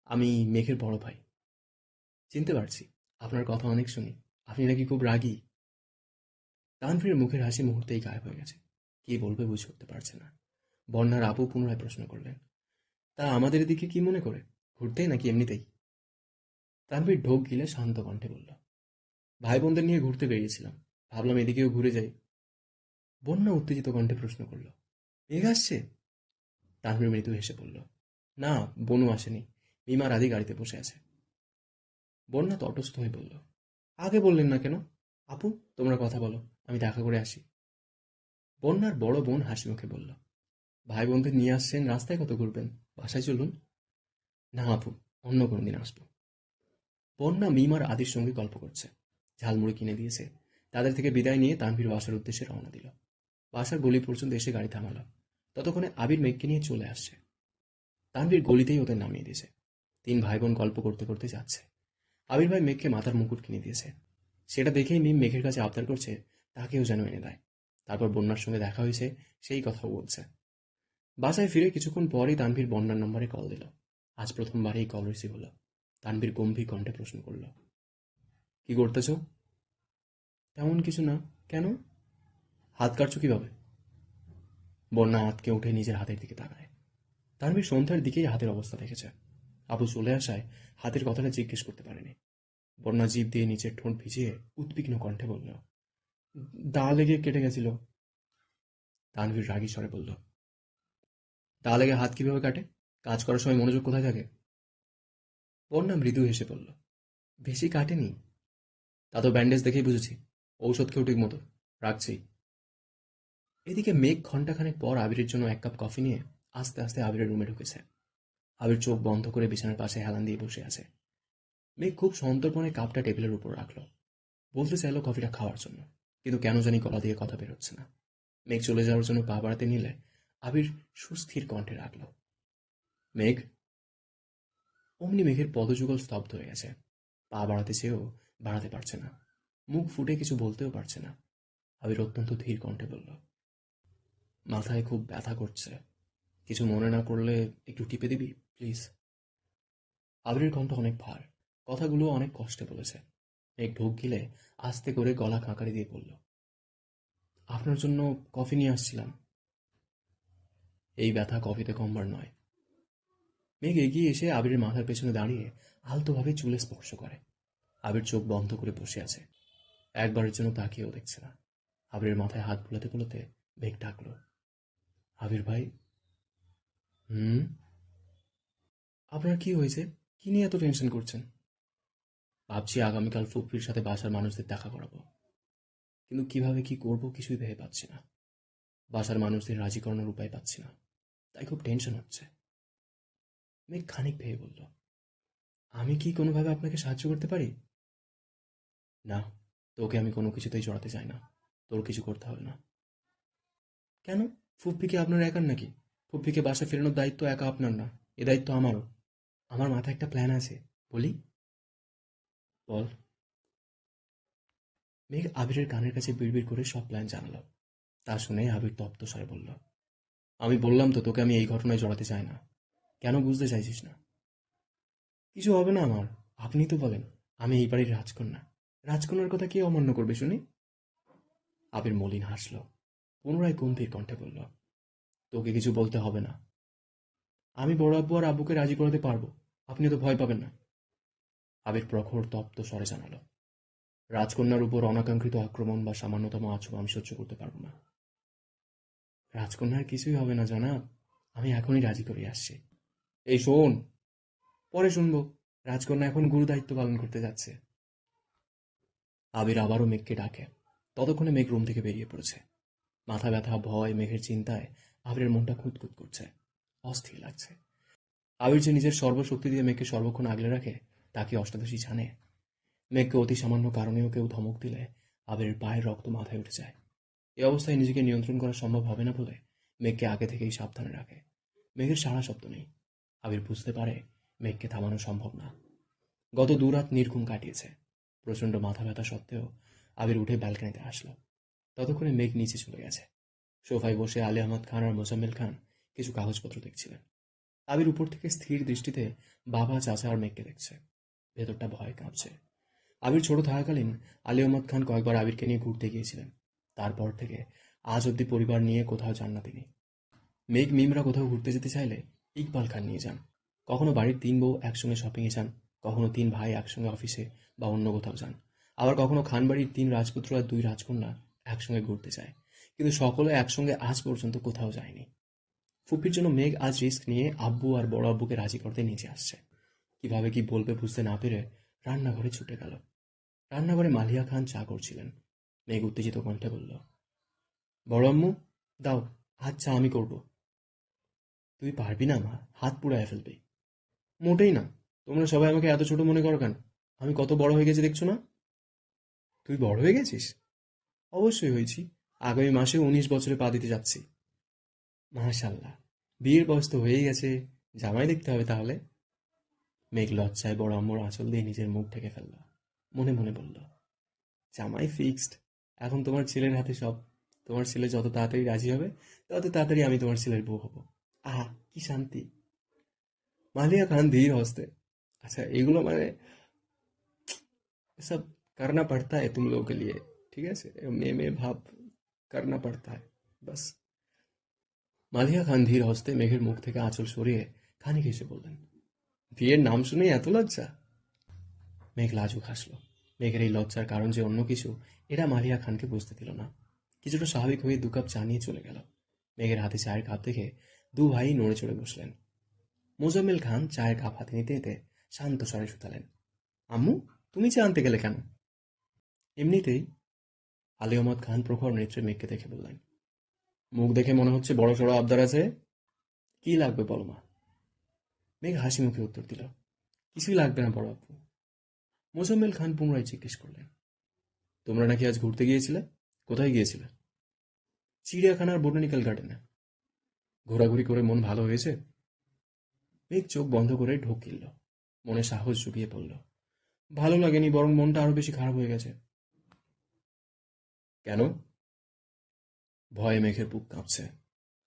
আমি মেঘের বড় ভাই। চিনতে পারছি, আপনার কথা অনেক শুনি। আপনি নাকি খুব রাগী। তানভীরের মুখের হাসি মুহূর্তেই গায়েব হয়ে গেছে। কি বলবে বুঝে উঠতে পারছে না। বন্যার আপু পুনরায় প্রশ্ন করলেন, তা আমাদের দিকে কি মনে করে, ঘুরতেই নাকি এমনিতেই? তানভীর ঢোক গিলে শান্ত কণ্ঠে বলল, ভাই বোনদের নিয়ে ঘুরতে বেরিয়েছিলাম, ভাবলাম এদিকেও ঘুরে যাই। বন্যা উত্তেজিত কণ্ঠে প্রশ্ন করল, মেঘ আসছে? তানভীর মৃদু হেসে বলল, না, বনু আসেনি, মিমার আদি গাড়িতে বসে আছে। বন্যা তটস্থ হয়ে বলল, আগে বললেন না কেন? আপু, তোমরা কথা বলো, আমি দেখা করে আসি। বন্যার বড় বোন হাসি মুখে বলল, ভাই বোনদের নিয়ে আসছেন, রাস্তায় কত ঘুরবেন, বাসায় চলুন। না আপু, অন্য কোনো দিন আসবো। বন্যা মিম আর আদির সঙ্গে গল্প করছে, ঝালমুড়ি কিনে দিয়েছে। তাদের থেকে বিদায় নিয়ে তানভীর বাসার উদ্দেশ্যে রওনা দিল। বাসার গলি পর্যন্ত এসে গাড়ি থামালো। ততক্ষণে আবির মেঘকে নিয়ে চলে আসছে। তানভীর গলিতেই ওদের নামিয়ে দিয়েছে। তিন ভাই বোন গল্প করতে করতে যাচ্ছে। আবির ভাই মেঘকে মাথার মুকুট কিনে দিয়েছে। সেটা দেখেই মিম মেঘের কাছে আবদার করছে তাকেও যেন এনে দেয়। তারপর বন্যার সঙ্গে দেখা হয়েছে, সেই কথাও বলছে। বাসায় ফিরে কিছুক্ষণ পরেই তানভীর বন্যার নম্বরে কল দিল। আজ প্রথমবারেই কল রিসিভ হলো। তানভীর গম্ভীর কণ্ঠে প্রশ্ন করল, কি করতেছ? তেমন কিছু না। কেন? হাত কাটছো কিভাবে? বন্যা আতকে উঠে নিজের হাতের দিকে তাকায়। তানভীর সন্ধ্যার দিকেই হাতের অবস্থা দেখেছে। আবু চলে আসায় হাতের কথাটা জিজ্ঞেস করতে পারেনি। বন্যা জিভ দিয়ে নিচের ঠোঁট ভিজিয়ে উদ্বিগ্ন কণ্ঠে বলল, দা লেগে কেটে গেছিল। তানভীর রাগী স্বরে বলল, দা লেগে হাত কিভাবে কাটে? কাজ করার সময় মনোযোগ কোথায় থাকে? বন্যা মৃদু হেসে বলল, বেশি কাটেনি। তা তো ব্যান্ডেজ দেখেই বুঝেছি। ঔষধ খেয়েও ঠিক মতো। রাখছি। এদিকে মেঘ ঘন্টাখানেক পর আবিরের জন্য এক কাপ কফি নিয়ে আস্তে আস্তে আবিরের রুমে ঢুকেছে। আবির চোখ বন্ধ করে বিছানার পাশে হেলান দিয়ে বসে আছে। মেঘ খুব সন্তর্পণে কাপটা টেবিলের উপর রাখলো। বলতে চাইলো কফিটা খাওয়ার জন্য, কিন্তু কেন জানি গলা দিয়ে কথা বেরোচ্ছে না। মেঘ চলে যাওয়ার জন্য পা বাড়াতে নিলে আবির সুস্থির কণ্ঠে রাখল, মেঘ। অমনি মেঘের পদযুগল স্তব্ধ হয়ে গেছে। পা বাড়াতে চেয়েও বাড়াতে পারছে না, মুখ ফুটে কিছু বলতেও পারছে না। আবির অত্যন্ত ধীর কণ্ঠে বলল, মাথায় খুব ব্যথা করছে, কিছু মনে না করলে একটু টিপে দিবি প্লিজ। আবিরের কণ্ঠ অনেক ভার, কথাগুলো অনেক কষ্টে বলেছে। মেঘ ঢোক গিলে আস্তে করে গলা খাঁকারি দিয়ে বলল, আপনার জন্য কফি নিয়ে আসছিলাম। এই ব্যথা কফিতে কমবার নয়। মেঘ এগিয়ে এসে আবিরের মাথার পেছনে দাঁড়িয়ে আলতোভাবে চুলে স্পর্শ করে। আবির চোখ বন্ধ করে বসে আছে, একবারের জন্য তাকিয়েও দেখছে না। আবিরের মাথায় হাত বুলাতে বুলাতে মেঘ ডাকলো, আবির ভাই। হুম। আপনার কি হয়েছে? কি নিয়ে এত টেনশন করছেন? ভাবছি আগামীকাল ফুপির সাথে বাসার মানুষদের দেখা করাবো, কিন্তু কিভাবে কি করব কিছুই ভেবে পাচ্ছি না। বাসার মানুষদের রাজি করানোর উপায় পাচ্ছি না, তাই খুব টেনশন হচ্ছে। মেঘ খানিক ভেবে বলল, আমি কি কোনোভাবে আপনাকে সাহায্য করতে পারি? না, তোকে আমি কোনো কিছুতেই জড়াতে চাই না। তোর কিছু করতে হবে না। কেন? ফুপ্পি কি আপনার একার নাকি? ফুপ্পিকে বাসা ফেরানোর দায়িত্ব একা আপনার না, এ দায়িত্ব আমারও। আমার মাথায় একটা প্ল্যান আছে, বলি? বল। মেঘ আবিরের কানের কাছে বিড়বিড় করে সব প্ল্যান জানালো। তা শুনে আবির তপ্ত স্বরে বলল, আমি বললাম তো তোকে আমি এই ঘটনায় জড়াতে চাই না। কেন বুঝতে চাইছিস না? কিছু হবে না আমার। আপনি তো বলেন আমি এই বাড়ির রাজকন্যা। রাজকন্যার কথা কে অমান্য করবে শুনি? আবির মলিন হাসল, পুনরায় গম্ভীর কণ্ঠে বলল, তোকে কিছু বলতে হবে না। আমি বড় আব্বু আর আব্বুকে রাজি করাতে পারবো, আপনি তো ভয় পাবেন না। আবির প্রখর তপ্ত স্বরে জানালো, রাজকন্যার উপর অনাকাঙ্ক্ষিত আক্রমণ বা সামান্যতম আচরণ আমি সহ্য করতে পারবো না। রাজকন্যার কিছুই হবে না জনাব, আমি এখনই রাজি করে আসছি। এই শোন, পরে শুনবো। রাজকন্যা এখন গুরু দায়িত্ব পালন করতে যাচ্ছে। আবির আবারও মেঘকে ডাকে। ততক্ষণে মেঘ রুম থেকে বেরিয়ে পড়েছে। মাথা ব্যথা, ভয়, মেঘের চিন্তায় আবিরের মনটা খুঁতখুত করছে, অস্থির লাগছে। আবির যে নিজের সর্বশক্তি দিয়ে মেঘকে সর্বক্ষণ আগলে রাখে তা কি অষ্টাদশী জানে? মেঘকে অতি সামান্য কারণেও কেউ ধমক দিলে আবিরের পায়ের রক্ত মাথায় উঠে যায়। এই অবস্থায় নিজেকে নিয়ন্ত্রণ করা সম্ভব হবে না বলে মেঘকে আগে থেকেই সাবধানে রাখে। মেঘের সাড়া শব্দ নেই। আবির বুঝতে পারে মেঘকে থামানো সম্ভব না। গত দুরাত নির্ঘুম কাটিয়েছে। প্রচণ্ড মাথা ব্যথা সত্ত্বেও আবির উঠে ব্যালকনিতে আসলো। ততক্ষণে মেঘ নিচে চলে গেছে। সোফায় বসে আলী আহমদ খান আর মোজাম্মেল খান কিছু কাগজপত্র দেখছিলেন। আবির উপর থেকে স্থির দৃষ্টিতে বাবা, চাচা আর মেঘকে দেখছে। ভেতরটা ভয় কাঁপছে। আবির ছোট থাকাকালীন আলী আহমদ খান কয়েকবার আবিরকে নিয়ে ঘুরতে গিয়েছিলেন। তারপর থেকে আজ অব্দি পরিবার নিয়ে কোথাও যান না তিনি। মেঘ মিমরা কোথাও ঘুরতে যেতে চাইলে ইকবাল খান নিয়ে যান। কখনো বাড়ির তিন বউ একসঙ্গে শপিংয়ে যান, কখনো তিন ভাই একসঙ্গে অফিসে বা অন্য কোথাও যান, আবার কখনো খানবাড়ির তিন রাজপুত্র আর দুই রাজকন্যা একসঙ্গে ঘুরতে যায়। কিন্তু সকলে একসঙ্গে আজ পর্যন্ত কোথাও যায়নি। ফুপির জন্য মেঘ আজ রিস্ক নিয়ে আব্বু আর বড় আব্বুকে রাজি করতে নিচে আসছে। কিভাবে কি বলবে বুঝতে না পেরে রান্নাঘরে ছুটে গেল। রান্নাঘরে মালিয়া খান চা করছিলেন। মেঘ উত্তেজিত কণ্ঠে বলল, বড় আম্মু, দাও, হাত চা আমি করব। তুই পারবি না মা, হাত পুড়ায় ফেলবি। মোটেই না। তোমরা সবাই আমাকে এত ছোট মনে করো কেন? আমি কত বড় হয়ে গেছি দেখছো না? তুই বড় হয়ে গেছিস? অবশ্যই হয়েছি। আগামী মাসে 19 বছরে পা দিতে যাচ্ছি। মাশাল্লাহ, বিয়ের বয়স তো হয়েই গেছে। জামাই দেখতে হবে তাহলে। মেঘ লজ্জায় বড় আম্মুর আঁচল দিয়ে নিজের মুখ ঢেকে ফেলল। মনে মনে বলল, জামাই ফিক্সড। এখন তোমার ছেলের হাতে সব। তোমার ছেলে যত তাড়াতাড়ি রাজি হবে, তত তাড়াতাড়ি আমি তোমার ছেলের বউ হব। আহা, কি শান্তি। মালিয়া খান ধীর হস্তে, अच्छा এগুলো মানে सब करना पड़ता है तुम लोगों के लिए, ঠিক আছে? মেয়ে ভাব करना पड़ता है बस। মালিয়া খান ধীর হস্তে মেঘের মুখ থেকে আঁচল সরিয়ে খানিক হেসে বললেন, বিয়ের নাম শুনেই এত লজ্জা? মেঘ লাজুক হাসল। মেঘের এই লজ্জার কারণ যে অন্য কিছু, এটা মালিয়া খানকে বুঝতে দিল না। কিছুটা স্বাভাবিক হয়ে 2 কাপ চা নিয়ে চলে গেল। মেঘের হাতে চায়ের কাপ দেখে দু ভাই নড়ে চড়ে বসলেন। মোজাম্মেল খান চায়ের কাপ হাতে নিতে নিতে শান্ত স্বরে শুধালেন, আম্মু, তুমি চা আনতে গেলে কেন? এমনিতেই। আলী আহমদ খান প্রখর নেত্রে মেঘকে দেখে বললেন, মুখ দেখে মনে হচ্ছে বড় সড়ো আবদার আছে। কি লাগবে বলো মা। মেঘ হাসি মুখে উত্তর দিল, কিছুই লাগবে না বড় আপু। মোজাম্মেল খান পুনরায় জিজ্ঞেস করলেন, তোমরা নাকি আজ ঘুরতে গিয়েছিলে? কোথায় গিয়েছিলে? চিড়িয়াখানার বোটানিক্যাল গার্ডেনে। ঘোরাঘুরি করে মন ভালো হয়েছে? মেঘ চোখ বন্ধ করে ঢোক গিলল। মনে সাহস জুগিয়ে পড়ল, ভালো লাগেনি, বরং মনটা আরো বেশি খারাপ হয়ে গেছে। কেন? ভয়ে মেঘের বুক কাঁপছে।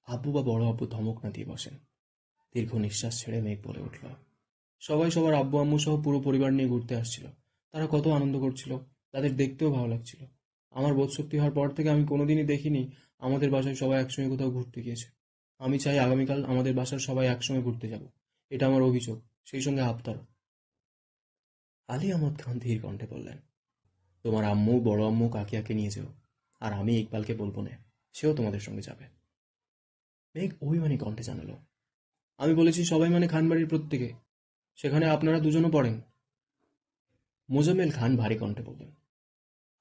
আব্বু বা বড় আব্বু ধমক না দিয়ে বসেন। দীর্ঘ নিঃশ্বাস ছেড়ে মেঘ বলে উঠল, সবাই সবার আব্বু আম্মু সহ পুরো পরিবার নিয়ে ঘুরতে আসছিল। তারা কত আনন্দ করছিল, তাদের দেখতেও ভালো লাগছিল। আমার বোধশক্তি হওয়ার পর থেকে আমি কোনোদিনই দেখিনি আমাদের বাসায় সবাই একসঙ্গে কোথাও ঘুরতে গিয়েছে। আমি চাই আগামীকাল আমাদের বাসার সবাই একসঙ্গে ঘুরতে যাব। এটা আমার অভিযোগ, সেই সঙ্গে আবদার। আলী আহমদ খান ধীর কণ্ঠে বললেন, তোমার আম্মু, বড় আম্মু, কাকিয়াকে নিয়ে যেও। আর আমি ইকবালকে বলবো না, সেও তোমাদের সঙ্গে যাবে। মেঘ অভিমানী কণ্ঠে জানালো, আমি বলেছি সবাই মানে খানবাড়ির প্রত্যেকে। সেখানে আপনারা দুজনও পড়েন। মোজাম্মেল খান ভারী কণ্ঠে বললেন,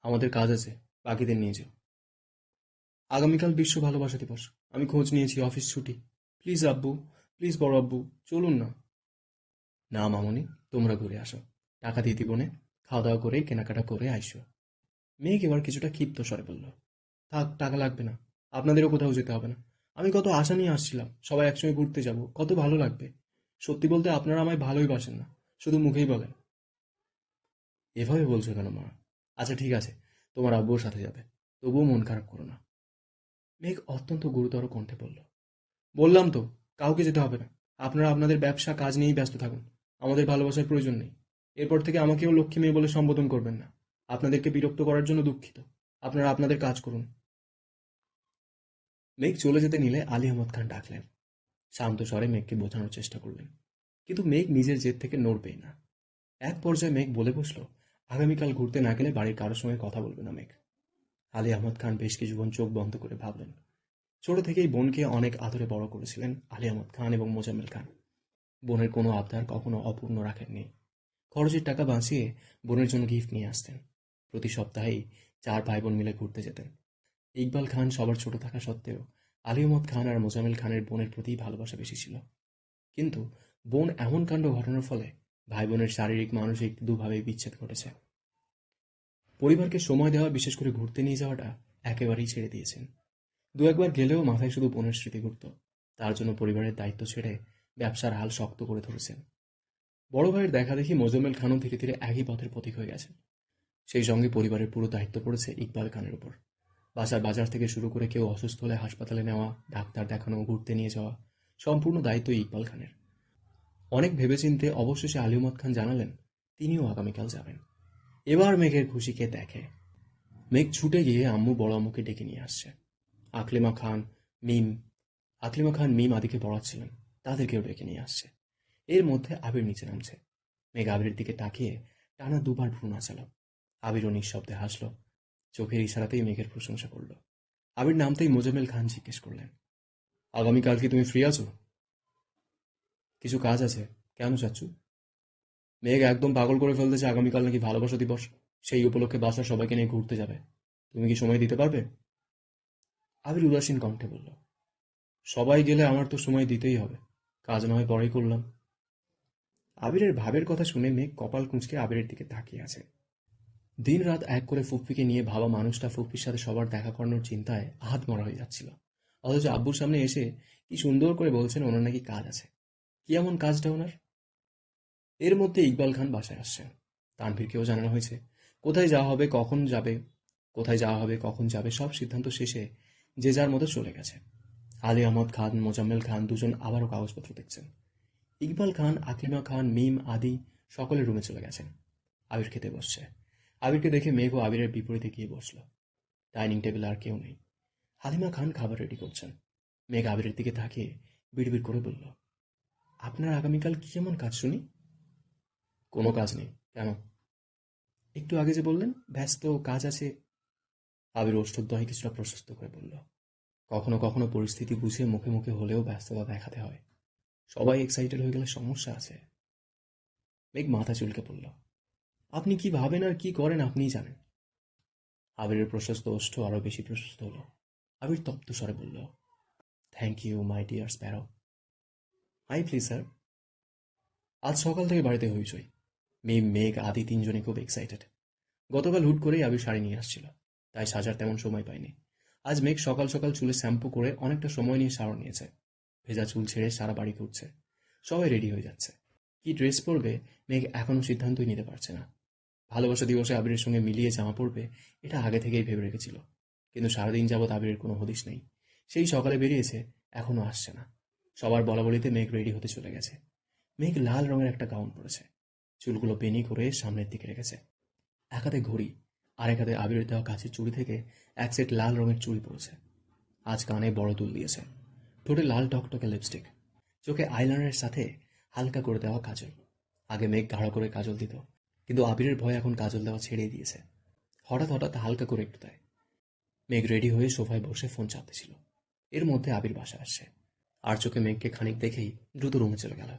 আমাদের কাজ আছে, বাকিদের নিয়ে যেও। আগামীকাল বিশ্ব ভালোবাসা দিবস। আমি খোঁজ নিয়েছি, অফিস ছুটি। প্লিজ আব্বু, প্লিজ বড় আব্বু, চলুন না। না মামনি, তোমরা ঘুরে আসো। টাকা দিয়ে দিব নে, খাওয়া দাওয়া করে কেনাকাটা করে আইসো। মেঘ এবার কিছুটা ক্ষিপ্ত স্বরে বলল, থাক, টাকা লাগবে না। আপনাদেরও কোথাও যেতে হবে না। আমি কত আশা নিয়ে আসছিলাম সবাই একসঙ্গে ঘুরতে যাব, কত ভালো লাগবে। সত্যি বলতে আপনারা আমায় ভালোই বাসেন না, শুধু মুখেই বলেন। এভাবে বলছো কেন মা? আচ্ছা ঠিক আছে, তোমার আব্বুর সাথে যাবে, তবুও মন খারাপ করো না। মেঘ অত্যন্ত গুরুতর কণ্ঠে বলল, বললাম তো, কাউকে যেতে হবে না। আপনারা আপনাদের ব্যবসা কাজ নিয়েই ব্যস্ত থাকুন। আমাদের ভালোবাসার প্রয়োজন নেই। এরপর থেকে আমাকেও লক্ষ্মী মেয়ে বলে সম্বোধন করবেন না। আপনাদেরকে বিরক্ত করার জন্য দুঃখিত। আপনারা আপনাদের কাজ করুন। মেঘ চলে যেতে নিলে আলী আহমদ খান ডাকলেন। শান্ত স্বরে মেঘকে বোঝানোর চেষ্টা করলেন, কিন্তু মেঘ নিজের জেদ থেকে নড়বেই না। এক পর্যায়ে মেঘ বলে বসল, আগামীকাল ঘুরতে না গেলে বাড়ির কারোর সঙ্গে কথা বলবে না মেঘ। আলী আহমদ খান বেশ কিছুক্ষণ চোখ বন্ধ করে ভাবলেন। ছোট থেকেই বোনকে অনেক আদরে বড় করেছিলেন আলী আহমদ খান এবং মোজাম্মেল খান। বোনের কোনো আবদার কখনো অপূর্ণ রাখেননি। খরচের টাকা বাঁচিয়ে বোনের জন্য গিফট নিয়ে আসতেন। প্রতি সপ্তাহেই 4 ভাই বোন মিলে ঘুরতে যেতেন। ইকবাল খান সবার ছোট থাকা সত্ত্বেও আলী আহমদ খান আর মোজাম্মেল খানের বোনের প্রতি ভালোবাসা বেশি ছিল। কিন্তু বোন এমন কাণ্ড ঘটানোর ফলে ভাই বোনের শারীরিক মানসিক দুভাবেই বিচ্ছেদ ঘটেছে। পরিবারকে সময় দেওয়া, বিশেষ করে ঘুরতে নিয়ে যাওয়াটা একেবারেই ছেড়ে দিয়েছেন। দু একবার গেলেও মাথায় শুধু বোনের স্মৃতি ঘুরত। তার জন্য পরিবারের দায়িত্ব ছেড়ে ব্যবসার হাল শক্ত করে ধরেছেন। বড় ভাইয়ের দেখা দেখি মোজাম্মেল খানও ধীরে ধীরে একই পথের পথিক হয়ে গেছেন। সেই সঙ্গে পরিবারের পুরো দায়িত্ব পড়েছে ইকবাল খানের উপর। বাসার বাজার থেকে শুরু করে কেউ অসুস্থ হলে হাসপাতালে নেওয়া, ডাক্তার দেখানো, ঘুরতে নিয়ে যাওয়া, সম্পূর্ণ দায়িত্ব ইকবাল খানের। অনেক ভেবেচিন্তে অবশেষে আলিউমত খান জানালেন তিনিও আগামীকাল যাবেন। এবার মেঘের খুশিকে দেখে। মেঘ ছুটে গিয়ে আম্মু বড় আম্মুকে ডেকে নিয়ে আসছে। আকলিমা খান, মিম আকলিমা খান মিম আদিকে পড়াচ্ছিলেন, তাদেরকেও ডেকে নিয়ে আসছে। এর মধ্যে আবির নিচে নামছে। মেঘ আবিরের দিকে তাকিয়ে টানা 2বার ভ্রু নাচালো। আবিরও নিঃশব্দে হাসল, চোখের ইশারাতেই মেঘের প্রশংসা করল। আবির নামতেই মোজাম্মেল খান জিজ্ঞেস করলেন, আগামীকাল কি তুমি ফ্রি আছো? কিছু কাজ আছে। কেন চাচ্ছু? মেঘ একদম পাগল করে ফেলতেছে, আগামীকাল নাকি ভালোবাসা দিবস। সেই উপলক্ষে বাসার সবাইকে নিয়ে ঘুরতে যাবে। তুমি কি সময় দিতে পারবে? আবির উদাসীন কণ্ঠে বলল, সবাই গেলে আমার তো সময় দিতেই হবে। কাজ না হয় পরেই করলাম। আবিরের ভাবের কথা শুনে মেঘ কপাল কুঁচকে আবিরের দিকে তাকিয়ে আছে। দিন রাত এক করে ফুপ্পিকে নিয়ে ভাবা মানুষটা ফুপ্পির সাথে সবার দেখা করানোর চিন্তায় আহাতমরা হয়ে যাচ্ছিল। অথচ আব্বুর সামনে এসে কি সুন্দর করে বলছেন ওনার নাকি কাজ আছে। কি এমন কাজটা ওনার? এর মধ্যে ইকবাল খান বাসায় আসছেন। তানভীরকেও জানানো হয়েছে কোথায় যাওয়া হবে, কখন যাবে, কোথায় যাওয়া হবে, কখন যাবে, সব সিদ্ধান্ত শেষে যে যার মতো চলে গেছে। আলী আহমদ খান, মোজাম্মেল খান দুজন আবারও কাগজপত্র দেখছেন। ইকবাল খান, আকলিমা খান, মিম, আদি সকলে রুমে চলে গেছেন। আবির খেতে বসছে। আবিরকে দেখে মেঘ ও আবিরের বিপরীতে গিয়ে বসল। ডাইনিং টেবিলে আর কেউ নেই। হালিমা খান খাবার রেডি করছেন। মেঘ আবিরের দিকে তাকিয়ে বিড়বিড় করে বলল, আপনার আগামীকাল কি এমন কাজ শুনি? কোনো কাজ নেই। কেন? একটু আগে যে বললেন ব্যস্ত, কাজ আছে। আবির ওষ্ঠদ্বয় কিছুটা প্রশস্ত করে বলল, কখনো কখনো পরিস্থিতি বুঝে মুখে মুখে হলেও ব্যস্ততা দেখাতে হয়। সবাই এক্সাইটেড হয়ে গেলে সমস্যা আছে। মেঘ মাথা চুলকে পড়ল, আপনি কি ভাবেন আর কি করেন আপনিই জানেন। আবিরের প্রশস্ত ওষ্ঠ আরো বেশি প্রশস্ত হলো। আবির তপ্ত স্বরে বলল, thank you my dear sparrow. Hi please sir. আজ সকাল থেকে বাড়িতে হইচই। মিম, মেঘ, আদি তিনজনই খুব এক্সাইটেড। গতকাল হুট করেই আবির শাড়ি নিয়ে আসছিল, তাই সাজার তেমন সময় পায়নি। আজ মেঘ সকাল সকাল চুলে শ্যাম্পু করে অনেকটা সময় নিয়ে শাওয়ার নিয়েছে। ভেজা চুল ছেড়ে সারা বাড়ি ঘুরছে। সবাই রেডি হয়ে যাচ্ছে। কি ড্রেস পরবে মেঘ এখনো সিদ্ধান্তই নিতে পারছে না। ভালোবাসা দিবসে আবিরের সঙ্গে মিলিয়ে জামা পরবে এটা আগে থেকেই ভেবে রেখেছিল, কিন্তু সারাদিন যাবৎ আবিরের কোনো হদিশ নেই। সেই সকালে বেরিয়েছে, এখনো আসছে না। সবার বলাবলিতে মেঘ রেডি হতে চলে গেছে। মেঘ লাল রঙের একটা গাউন পরেছে, চুলগুলো বেনি করে সামনের দিকে রেখেছে। এক হাতে ঘড়ি, আর এক হাতে আবিরের দেওয়া কাছের চুড়ি থেকে এক সেট লাল রঙের চুড়ি পরেছে। আজ কানে বড় দুল দিয়েছে। ঠোঁটে লাল টকটকে লিপস্টিক, চোখে আইলাইনারের সাথে হালকা করে দেওয়া কাজল। আগে মেঘ গাঢ় করে কাজল দিত, কিন্তু আবিরের ভয় এখন কাজল দেওয়া ছেড়ে দিয়েছে। হঠাৎ হঠাৎ হালকা করে একটু দেয়। মেঘ রেডি হয়ে সোফায় বসে ফোন চাপতেছিল। এর মধ্যে আবির বাসা আসছে। আর চোখে মেঘকে খানিক দেখেই দ্রুত রুমে চলে গেল।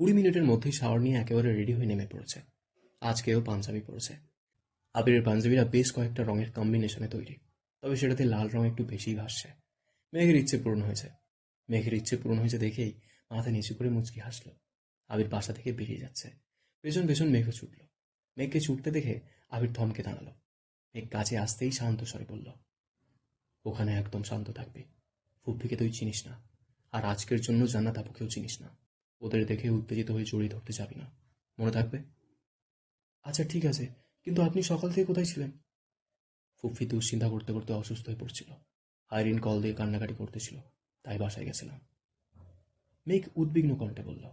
20 মিনিটের মধ্যেই শাওয়ার নিয়ে একেবারে রেডি হয়ে নেমে পড়েছে। আজকেও পাঞ্জাবি পরেছে। আবিরের পাঞ্জাবিরা বেশ কয়েকটা রঙের কম্বিনেশনে তৈরি, তবে সেটাতে লাল রং একটু বেশিই ভাসছে। মেঘের ইচ্ছে পূরণ হয়েছে। মেঘের ইচ্ছে পূরণ হয়েছে দেখেই মাথা নিচু করে মুচকি হাসল। আবির বাসা থেকে বেরিয়ে যাচ্ছে। পেছন পেছন মেঘও ছুটল। মেঘকে ছুটতে দেখে আবির থমকে দাঁড়ালো। মেঘ কাছে আসতেই শান্ত স্বরে বলল, ওখানে একদম শান্ত থাকবি। ফুপ্পিকে তুই চিনিস না, আর আজকের জন্য জান্নাত আপুকেও চিনিস না। ওদের দেখে উত্তেজিত হয়ে জড়িয়ে ধরতে যাবি না, মনে থাকবে? আচ্ছা ঠিক আছে, কিন্তু আপনি সকাল থেকে কোথায় ছিলেন? ফুফি দুশ্চিন্তা করতে করতে অসুস্থ হয়ে পড়ছিল। আইরিন কল দিয়ে কান্নাকাটি করতেছিল, তাই বাসায় গেছিলাম। মেঘ উদ্বিগ্ন কণ্ঠে বলল,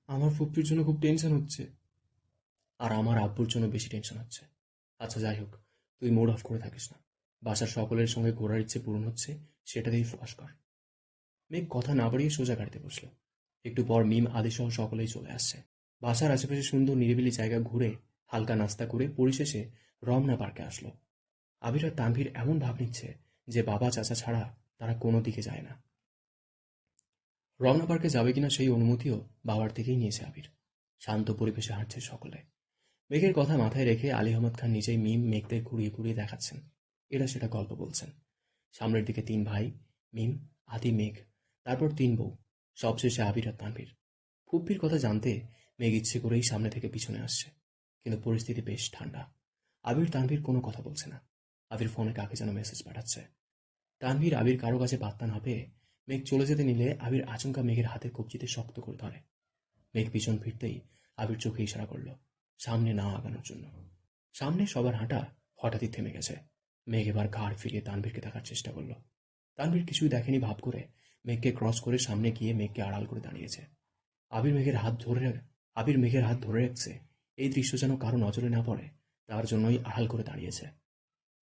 আমার ফুপ্পির জন্য খুব টেনশন হচ্ছে। আর আমার আব্বুর জন্য বেশি টেনশন হচ্ছে। আচ্ছা যাই হোক, তুই মুড অফ করে থাকিস না। বাসার সকলের সঙ্গে ঘোরার ইচ্ছে পূরণ হচ্ছে, সেটাতেই ফোকাস কর। মেঘ কথা না বাড়িয়ে সোজা গাড়িতে বসল। একটু পর মিম, আদিসহ সকলেই চলে আসছে। বাসার আশেপাশে সুন্দর নিরিবিলি জায়গা ঘুরে হালকা নাস্তা করে পরিশেষে রমনা পার্কে আসলো। আবির আর তানভীর এমন ভাব নিচ্ছে যে বাবা চাচা ছাড়া তারা কোনো দিকে যায় না। রমনা পার্কে যাবে কিনা সেই অনুমতিও বাবার থেকেই নিয়েছে আবির। শান্ত পরিবেশে হাঁটছে সকলে। মেঘের কথা মাথায় রেখে আলী আহমদ খান নিজেই মিম, মেঘদের ঘুরিয়ে ঘুরিয়ে দেখাচ্ছেন। এরা সেটা গল্প বলছেন। সামনের দিকে 3 ভাই, মিম, আদি, মেঘ, তারপর 3 বউ, সবশেষে আবির আর তানভীর। ফুপ্পির কথা জানতে মেঘ ইচ্ছে করেই সামনে থেকে পিছনে আসছে, কিন্তু পরিস্থিতি বেশ ঠান্ডা। আবির তানভীর কোনো কথা বলছে না। আবির ফোনে কাকে যেন মেসেজ পাঠাচ্ছে। তানভীর আবির কারো কাছে পাত্তা না পেয়ে মেঘ চলে যেতে নিলে আবির আচমকা মেঘের হাতের কবজিতে শক্ত করে ধরে। মেঘ পিছন ফিরতেই আবির চোখে ইশারা করল সামনে না আগানোর জন্য। সামনে সবার হাঁটা হঠাৎই থেমে গেছে। মেঘ এবার ঘাড় ফিরিয়ে তানভীরকে দেখার চেষ্টা করল। তানভীর কিছুই দেখেনি ভাব করে মেঘকে ক্রস করে সামনে গিয়ে মেঘকে আড়াল করে দাঁড়িয়েছে। আবির মেঘের হাত ধরে আবির মেঘের হাত ধরে রাখছে। এই দৃশ্য যেন কারো নজরে না পড়ে, তার জন্যই আড়াল করে দাঁড়িয়েছে।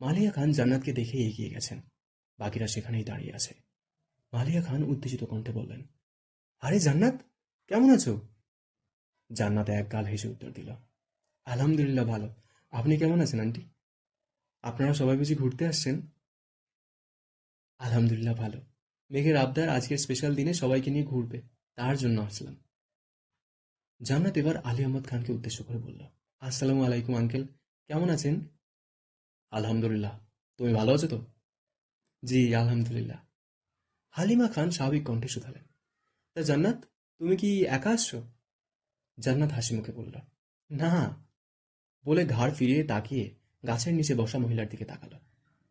মালিয়া খান জান্নাতকে দেখে এগিয়ে গেছেন। বাকিরা সেখানেই দাঁড়িয়ে আছে। মালিয়া খান উত্তেজিত কণ্ঠে বললেন, আরে জান্নাত, কেমন আছো? জান্নাত এক গাল হেসে উত্তর দিল, আলহামদুলিল্লাহ ভালো। আপনি কেমন আছেন আন্টি? আপনারা সবাই বুঝি ঘুরতে আসছেন? আলহামদুলিল্লাহ ভালো। মেঘের আবদার আজকের স্পেশাল দিনে সবাইকে নিয়ে ঘুরবে, তার জন্য আসলাম। জান্নাত এবার আলী আহমদ খানকে উদ্দেশ্য করে বলল, আসসালামু আলাইকুম আঙ্কেল। কেমন আছেন? আলহামদুলিল্লাহ। তুমি ভালো আছো তো? জি, আলহামদুলিল্লাহ। হালিমা খান স্বাভাবিক কণ্ঠে শুধালেন, তা জান্নাত, তুমি কি একা আসছো? জান্নাত হাসি মুখে বলল, না, বলে ঘাড় ফিরিয়ে তাকিয়ে গাছের নিচে বসা মহিলার দিকে তাকালো।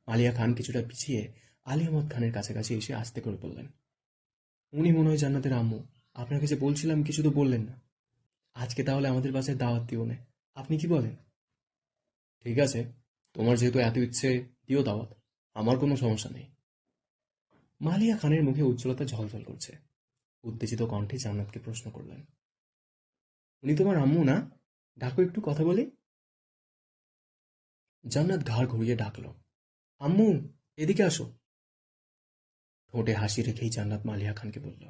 মালিয়া খান কিছুটা পিছিয়ে আলী আহমদ খানের কাছাকাছি এসে আস্তে করে বললেন, উনি মনে হয় জান্নাতের আম্মু। আপনাকে যে বলছিলাম কিছু তো বললেন না। আজকে তাহলে আমাদের বাসায় দাওয়াত দিও না, আপনি কি বলেন? ঠিক আছে, তোমার যেহেতু এত ইচ্ছে, দিও দাওয়াত, আমার কোনো সমস্যা নেই। মালিয়া খানের মুখে উজ্জ্বলতা ঝলঝল করছে। উত্তেজিত কণ্ঠে জান্নাতকে প্রশ্ন করলেন, উনি তোমার আম্মু না? ডাকো, একটু কথা বলি। জান্নাত ঘাড় ঘুরিয়ে ডাকল, আম্মু, এদিকে আসো। ঠোঁটে হাসি রেখেই জান্নাত মালিয়া খানকে বলল,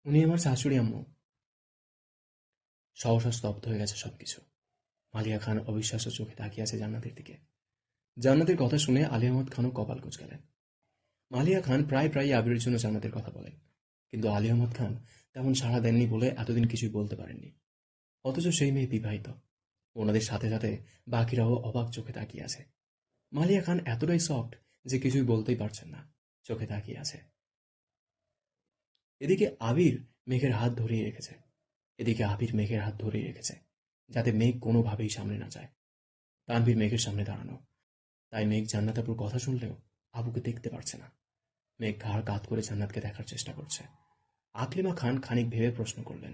উনি আমার শাশুড়ি আম্মু। সহসা স্তব্ধ হয়ে গেছে সবকিছু। মালিয়া খান অবিশ্বাস্য চোখে তাকিয়ে আছে জান্নাতের দিকে। জান্নাতের কথা শুনে আলী আহমদ খানও কপাল কুঁচকালেন। মালিয়া খান প্রায় প্রায় আবিরের জন্য জান্নাতের কথা বলেন, কিন্তু আলী আহমদ খান তেমন সাড়া দেননি বলে এতদিন কিছুই বলতে পারেননি। অথচ সেই মেয়ে বিবাহিত। ওনাদের সাথে সাথে বাকিরাও অবাক চোখে তাকিয়ে আছে। মালিয়া খান এতটাই সফট যে কিছুই বলতেই পারছেন না, চোখে তাকিয়ে আছে। এদিকে আবির মেঘের হাত ধরিয়ে রেখেছে এদিকে আবির মেঘের হাত ধরিয়ে রেখেছে যাতে মেঘ কোনোভাবেই সামনে না যায়। তানভীর মেঘের সামনে দাঁড়ানো, তাই মেঘ জান্নাত আপুর কথা শুনলেও আবুকে দেখতে পারছে না। মেঘ ঘাড় কাত করে জান্নাতকে দেখার চেষ্টা করছে। আকলিমা খান খানিক ভেবে প্রশ্ন করলেন,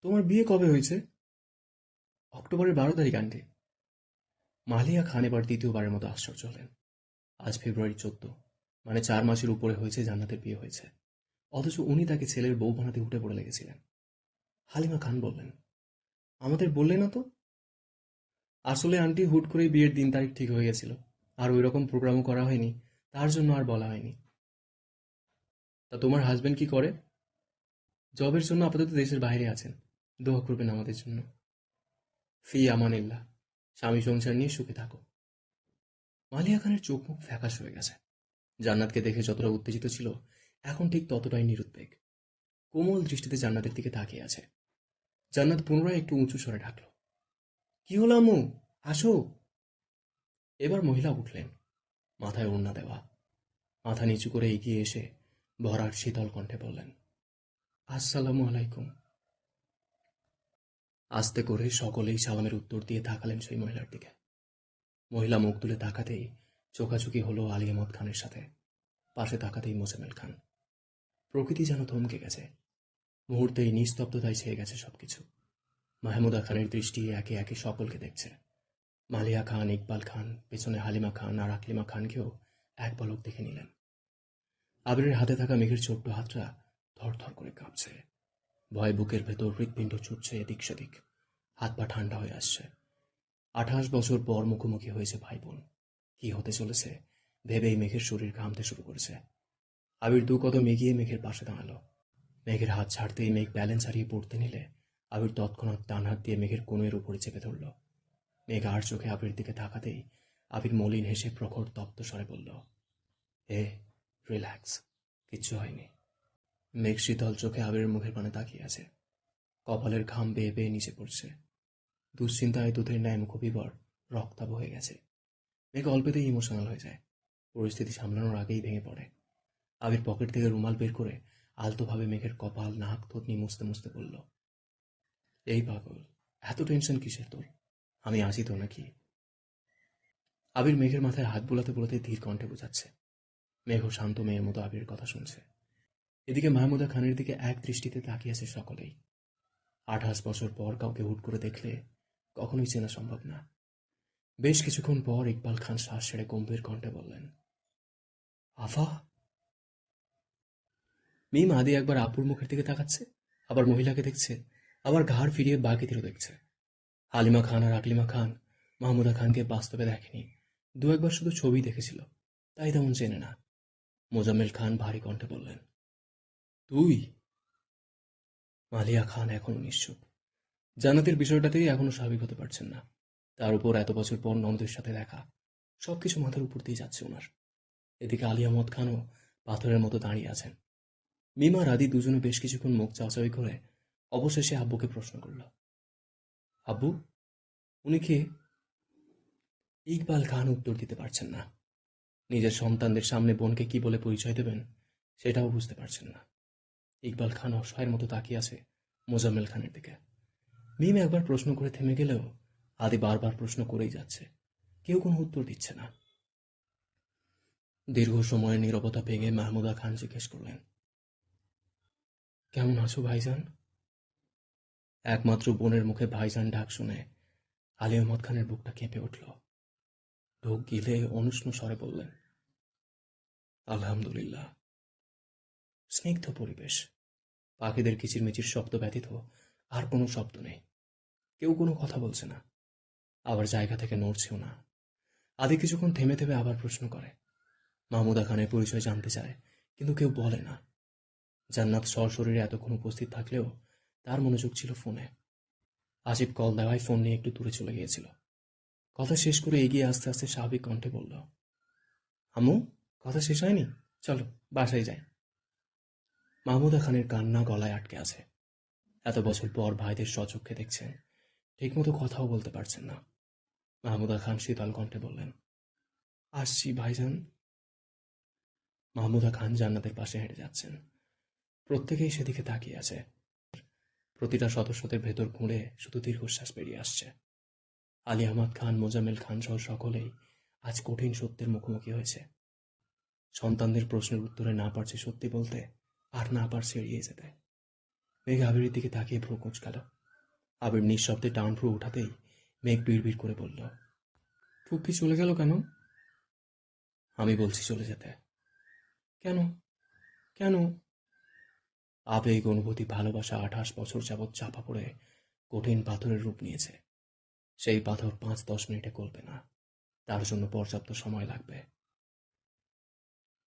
তোমার বিয়ে কবে হয়েছে? অক্টোবরের 12 তারিখ আন্টি। মালিয়া খান এবার দ্বিতীয়বারের মতো আশ্চর্য হলেন। আজ ফেব্রুয়ারি 14, মানে 4 মাসের উপরে হয়েছে জান্নাতের বিয়ে হয়েছে, অথচ উনি তাকে ছেলের বউ বানাতে উঠে পড়ে লেগেছিলেন। হালিমা খান বললেন, আমাদের বললে না তো? আসলে আন্টি হুট করেই বিয়ের দিন তারিখ ঠিক হয়ে গেছিল, আর ওই রকম প্রোগ্রামও করা হয়নি, তার জন্য আর বলা হয়নি। তা তোমার হাজবেন্ড কি করে? জবের জন্য আপাতত দেশের বাইরে আছেন, দোয়া করবেন আমাদের জন্য। ফি আমানিল্লাহ। স্বামী সংসার নিয়ে সুখে থাকো। মালিয়া খানের চোখ মুখ ফ্যাকাশ হয়ে গেছে। জান্নাতকে দেখে যতটা উত্তেজিত ছিল, এখন ঠিক ততটাই নিরুদ্বেগ। কোমল দৃষ্টিতে জান্নাতের দিকে তাকিয়ে আছে। জান্নাত পুনরায় একটু উঁচু স্বরে ডাকল, কি হলো আম্মু, আসো। এবার মহিলা উঠলেন, মাথায় ওড়না দেওয়া, মাথা নিচু করে এগিয়ে এসে ভরাট শীতল কণ্ঠে বললেন, আসসালামু আলাইকুম। আস্তে করে সকলেই সালামের উত্তর দিয়ে তাকালেন সেই মহিলার দিকে। মহিলা মুখ তুলে তাকাতেই চোখাচোখি হলো আলী আহমদ খানের সাথে, পাশে তাকাতেই মোজাম্মেল খান। প্রকৃতি যেন থমকে গেছে। মুহূর্তেই নিস্তব্ধতায় ছেয়ে গেছে সবকিছু। মাহমুদা খানের দৃষ্টি একে একে সকলকে দেখছে। মালিয়া খান, ইকবাল খান, পেছনে হালিমা খান আর আকলিমা খানকেও এক পলক দেখে নিলেন। আবিরের হাতে থাকা মেঘের ছোট্ট হাতটা থরথর করে কাঁপছে। ভয় বুকের ভেতর হৃৎপিণ্ড ছুটছে এদিক সেদিক। হাত পা ঠান্ডা হয়ে আসছে। 28 বছর পর মুখোমুখি হয়েছে ভাই বোন। কি হতে চলেছে ভেবেই মেঘের শরীর ঘামতে শুরু করেছে। আবির 2 কদম এগিয়ে মেঘের পাশে দাঁড়ালো। মেঘের হাত ছাড়তেই মেঘ ব্যালেন্স হারিয়ে পড়তে নিলে আবির তৎক্ষণাৎ ডান হাত দিয়ে মেঘের কোণের উপরে চেপে ধরল। মেঘ আর চোখে আবির দিকে তাকাতেই আবির মলিন হেসে প্রখর তপ্ত স্বরে বলল, এ, রিল্যাক্স, কিচ্ছু হয়নি। মেঘ শীতল চোখে আবিরের মুখের পানে তাকিয়ে আছে। কপালের ঘাম বেয়ে বেয়ে নিচে পড়ছে। দুশ্চিন্তায় দুধের ন্যায় মুখবিবর রক্তাভ হয়ে গেছে। মেঘ অল্পেতেই ইমোশনাল হয়ে যায়। পরিস্থিতি সামলানোর আগেই ভেঙে পড়ে। আবির পকেট থেকে রুমাল বের করে আলতোভাবে মেঘের কপাল, নাক, থুতনি মুছতে মুছতে বলল, এই পাগল, এত টেনশন কিসের তোর? আমি আসি তো নাকি? আবির মেঘের মাথায় হাত বুলাতে বুলাতে ধীর কণ্ঠে বোঝাচ্ছে। মেঘ শান্ত মেয়ের মতো আবিরের কথা শুনছে। এদিকে মাহমুদা খানের দিকে এক দৃষ্টিতে তাকিয়ে আছে সকলেই। 28 বছর পর কাউকে হুট করে দেখলে কখনোই চেনা সম্ভব না। বেশ কিছুক্ষণ পর ইকবাল খান শ্বাস ছেড়ে গম্ভীর কণ্ঠে বললেন, আফা। মিম আদি একবার আপুর মুখের দিকে তাকাচ্ছে, আবার মহিলাকে দেখছে, আবার ঘাড় ফিরিয়ে বাকিদেরও দেখছে। হালিমা খান আর আকলিমা খান মাহমুদা খানকে বাস্তবে দেখেনি, 2-1বার শুধু ছবি দেখেছিল, তাই তেমন চেনে না। মোজাম্মেল খান ভারী কণ্ঠে বললেন, তুই? মালিয়া খান এখনো নিশ্চুপ। জান্নাতের বিষয়টাতেই এখনো স্বাভাবিক হতে পারছেন না। তার উপর এত বছর পর ননদের সাথে দেখা, সবকিছু মাথার উপর দিয়ে যাচ্ছে ওনার। এদিকে আলী আহমদ খানও পাথরের মতো দাঁড়িয়ে আছেন। মিমা রাদি দুজনে বেশ কিছুক্ষণ মুখ চাওয়াচাওয়ি করে অবশেষে আব্বুকে প্রশ্ন করল, আব্বু, উনি কে? ইকবাল খান উত্তর দিতে পারছেন না। নিজের সন্তানদের সামনে বোনকে কি বলে পরিচয় দেবেন সেটাও বুঝতে পারছেন না। ইকবাল খান অসহায়ের মতো তাকিয়ে আছে মোজাম্মেল খানের দিকে। মিম একবার প্রশ্ন করে থেমে গেলেও আদি বারবার প্রশ্ন করেই যাচ্ছে। কেউ কোনো উত্তর দিচ্ছে না। দীর্ঘ সময়ের নীরবতা ভেঙে মাহমুদা খান জিজ্ঞেস করলেন, কেমন আছো ভাইজান? একমাত্র বোনের মুখে ভাইজান ডাক শুনে আলী আহমদ খানের বুকটা কেঁপে উঠল। ঢোক গিলে অনুষ্ণ স্বরে বললেন, আলহামদুলিল্লাহ। স্নিগ্ধ পরিবেশ, পাখিদের কিচিরমিচির শব্দ ব্যতীত আর কোনো শব্দ নেই। কেউ কোনো কথা বলছে না, আবার জায়গা থেকে নড়ছেও না। আদি কিছুক্ষণ থেমে থেমে আবার প্রশ্ন করে। মাহমুদা খানের পরিচয় জানতে চায়, কিন্তু কেউ বলে না। জান্নাত সশরীরে এতক্ষণ উপস্থিত থাকলেও তার মনোযোগ ছিল ফোনে। আসিফ কল দেওয়ায় ফোন নিয়ে একটু দূরে চলে গিয়েছিল। কথা শেষ করে এগিয়ে আস্তে আস্তে স্বাভাবিক কণ্ঠে বলল, আম্মু, কথা শেষ হয়নি, চলো বাসায় যাই। মাহমুদা খানের কান্না গলায় আটকে আছে। এত বছর পর ভাইদের স্বচক্ষে দেখছেন, ঠিকমতো কথাও বলতে পারছেন না। মাহমুদা খান শীতল কণ্ঠে বললেন, আসছি ভাইজান। মাহমুদা খান জান্নাতের পাশে হেঁটে যাচ্ছেন। প্রত্যেকেই সেদিকে তাকিয়ে আছে। প্রতিটা সদস্যদের ভেতর ঘুরে শুধু দীর্ঘশ্বাস বেরিয়ে আসছে। আলী আহমদ খান, মোজাম্মেল খান সহ সকলেই আজ কঠিন সত্যের মুখোমুখি হয়েছে। সন্তানদের প্রশ্নের উত্তরে না পারছে সত্যি বলতে, আর না পারছে এড়িয়ে যেতে। মেঘ আবিরের দিকে তাকিয়ে ভ্রু কুঁচকাল। আবির নিঃশব্দে টান ভ্রু উঠাতেই মেঘ বিড়বিড় করে বলল, ফুপ্পি চলে গেল কেন? আমি বলছি চলে যেতে। কেন? কেন? আবেগ, অনুভূতি, ভালোবাসা 28 বছর যাবৎ চাপা পড়ে কঠিন পাথরের রূপ নিয়েছে। সেই পাথর 5-10 মিনিটে গলবে না, তার জন্য পর্যাপ্ত সময় লাগবে।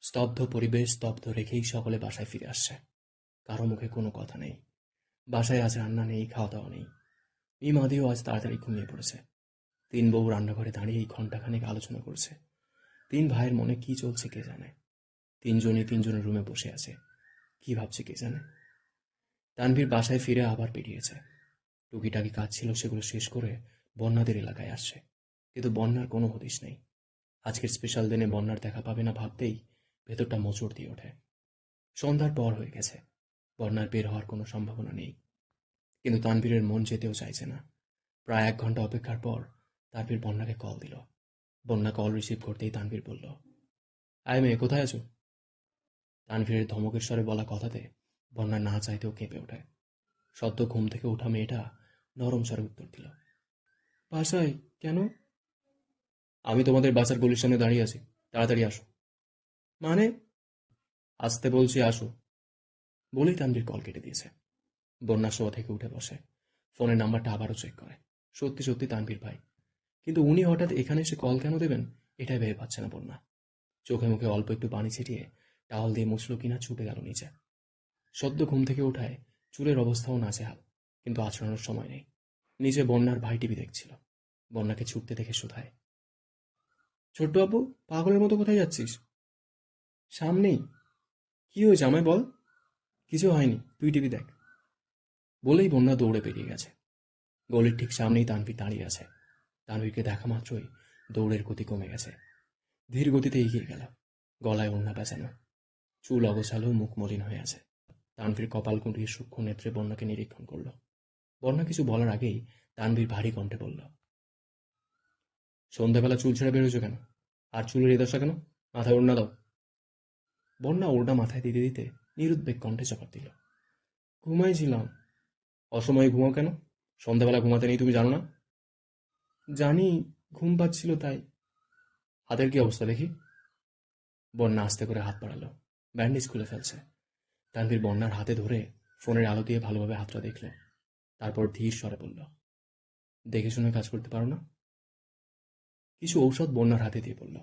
স্তব্ধ পরিবেশ স্তব্ধ রেখেই সকলে বাসায় ফিরে আসছে। কারো মুখে কোনো কথা নেই। বাসায় আজ রান্না নেই, খাওয়া দাওয়া নেই। ইমাদিও আজ তাড়াতাড়ি ঘুমিয়ে পড়েছে। 3 বউ রান্নাঘরে দাঁড়িয়ে ঘণ্টাখানেক আলোচনা করছে। 3 ভাইয়ের মনে কি চলছে কে জানে। 3 জনই 3 জনের রুমে বসে আছে, কি ভাবছে কে জানে। তানভীর বাসায় ফিরে আবার বেরিয়েছে। টুকিটাকি কাজ ছিল সেগুলো শেষ করে বন্যাদের এলাকায় আসছে, কিন্তু বন্যার কোনো হদিশ নেই। আজকের স্পেশাল দিনে বন্যার দেখা পাবে না ভাবতেই ভেতরটা মোচড় দিয়ে ওঠে। সন্ধ্যার পর হয়ে গেছে, বন্যার বের হওয়ার কোনো সম্ভাবনা নেই, কিন্তু তানভীরের মন যেতেও চাইছে না। প্রায় 1 ঘন্টা অপেক্ষার পর তানভীর বন্যাকে কল দিল। বন্যা কল রিসিভ করতেই তানভীর বলল, আয় মেয়ে, কোথায় আছো? তানভীরের ধমকের স্বরে বলা কথাতে বন্যা না চাইতেও কেঁপে ওঠে। সদ্য ঘুম থেকে ওঠা মেয়েটা নরম স্বরে উত্তর দিল, বাসায়। কেন? আমি তোমাদের বাসার গলির সামনে দাঁড়িয়ে আছি, তাড়াতাড়ি আসো। মানে? আসতে বলছি, আসো। বলেই তানভীর কল কেটে দিয়েছে। বন্যা শোয়া থেকে উঠে বসে ফোনের নাম্বারটা আবারও চেক করে। সত্যি সত্যি তানভীর ভাই, কিন্তু উনি হঠাৎ এখানে এসে কল কেন দেবেন এটাই ভেবে পাচ্ছে না বন্যা। চোখে মুখে অল্প একটু পানি ছিটিয়ে টাওয়াল দিয়ে মুছল কিনা ছুটে গেল নিচে। সদ্য ঘুম থেকে ওঠায় চুলের অবস্থাও নাজেহাল, কিন্তু আছড়ানোর সময় নেই। নিচে বন্যার ভাই টিভি দেখছিল। বন্যাকে ছুটতে দেখে শোধায়, ছোট্ট আপু, পাগলের মতো কোথায় যাচ্ছিস? সামনেই। কি হয়েছে আমায় বল। কিছু হয়নি, তুই টিভি দেখ। বলেই বন্যা দৌড়ে বেরিয়ে গেছে। গলির ঠিক সামনেই তানভীর দাঁড়িয়ে আছে। তানভীরকে দেখা মাত্রই দৌড়ের গতি কমে গেছে। ধীর গতিতে এগিয়ে গেল। গলায় ওড়না পেঁচানো, চুল অগোছালো, মুখ মলিন হয়ে আছে। তানভীর কপাল কুঁটিয়ে সূক্ষ্ম নেত্রে বন্যাকে নিরীক্ষণ করল। বন্যা কিছু বলার আগেই তানভীর ভারী কণ্ঠে বলল, সন্ধ্যাবেলা চুল ছেড়ে বেরোছো কেন? আর চুলের এই দশা কেন? মাথায় ওড়না দাও। বন্যা ওড়না মাথায় দিতে দিতে নিরুদ্বেগ কণ্ঠে জবাব দিল, ঘুমাইছিলাম। অসময়ে ঘুমাও কেন? সন্ধ্যাবেলা ঘুমাতে নেই তুমি জানো না? জানি, ঘুম পাচ্ছিল তাই। হাতের কি অবস্থা দেখি। বন্যা আস্তে করে হাত বাড়ালো, ব্যান্ডেজ খুলে ফেলছে। তানভীর বন্যার হাতে ধরে ফোনের আলো দিয়ে ভালোভাবে হাতটা দেখল। তারপর ধীর স্বরে বলল, দেখে শুনে কাজ করতে পারো না? কিছু ঔষধ বন্যার হাতে দিয়ে বলল,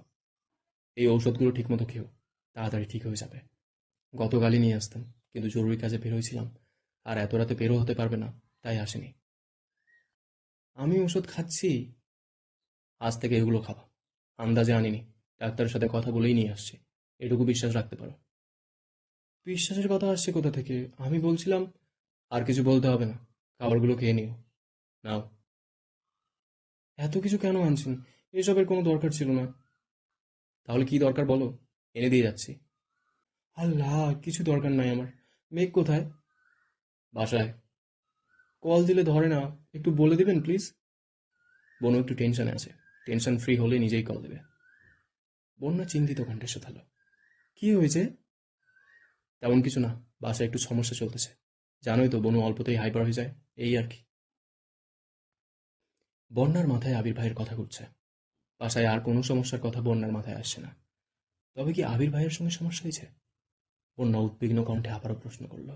এই ঔষধগুলো ঠিকমতো খেও, তাড়াতাড়ি ঠিক হয়ে যাবে। গতকালই নিয়ে আসতাম, কিন্তু জরুরি কাজে বের হয়েছিলাম, আর এত রাতে বেরো হতে পারবে না, তাই আসেনি। আমি ওষুধ খাচ্ছি। আজ থেকে এগুলো খাবা। আন্দাজে আনিনি, ডাক্তারের সাথে কথা বলেই নিয়ে আসছি, এটুকু বিশ্বাস রাখতে পারো। বিশ্বাসের কথা আসছে কোথা থেকে? আমি বলছিলাম, আর কিছু বলতে হবে না, খাবারগুলো খেয়ে নিও। নাও। এত কিছু কেন আনছেন? এসবের কোনো দরকার ছিল না। তাহলে কি দরকার বলো, এনে দিয়ে যাচ্ছি। আল্লাহ, কিছু দরকার নাই আমার। মেঘ কোথায়? বাসায়। কল দিলে ধরে না, একটু বলে দিবেন প্লিজ। বোনও একটু টেনশনে আছে, টেনশন ফ্রি হলে নিজেই কল দেবে। বন্যা চিন্তিত কণ্ঠে শোধালো, কি হয়েছে? তেমন কিছু না, বাসায় একটু সমস্যা চলতেছে। জানোই তো, বনু অল্পতেই হাইপার হয়ে যায়, এই আর কি। বন্যার মাথায় আবির ভাইয়ের কথা ঘুরছে। বাসায় আর কোনো সমস্যার কথা বন্যার মাথায় আসছে না। তবে কি আবির ভাইয়ের সঙ্গে সমস্যা হয়েছে? বন্যা উদ্বিগ্ন কণ্ঠে আবারও প্রশ্ন করল,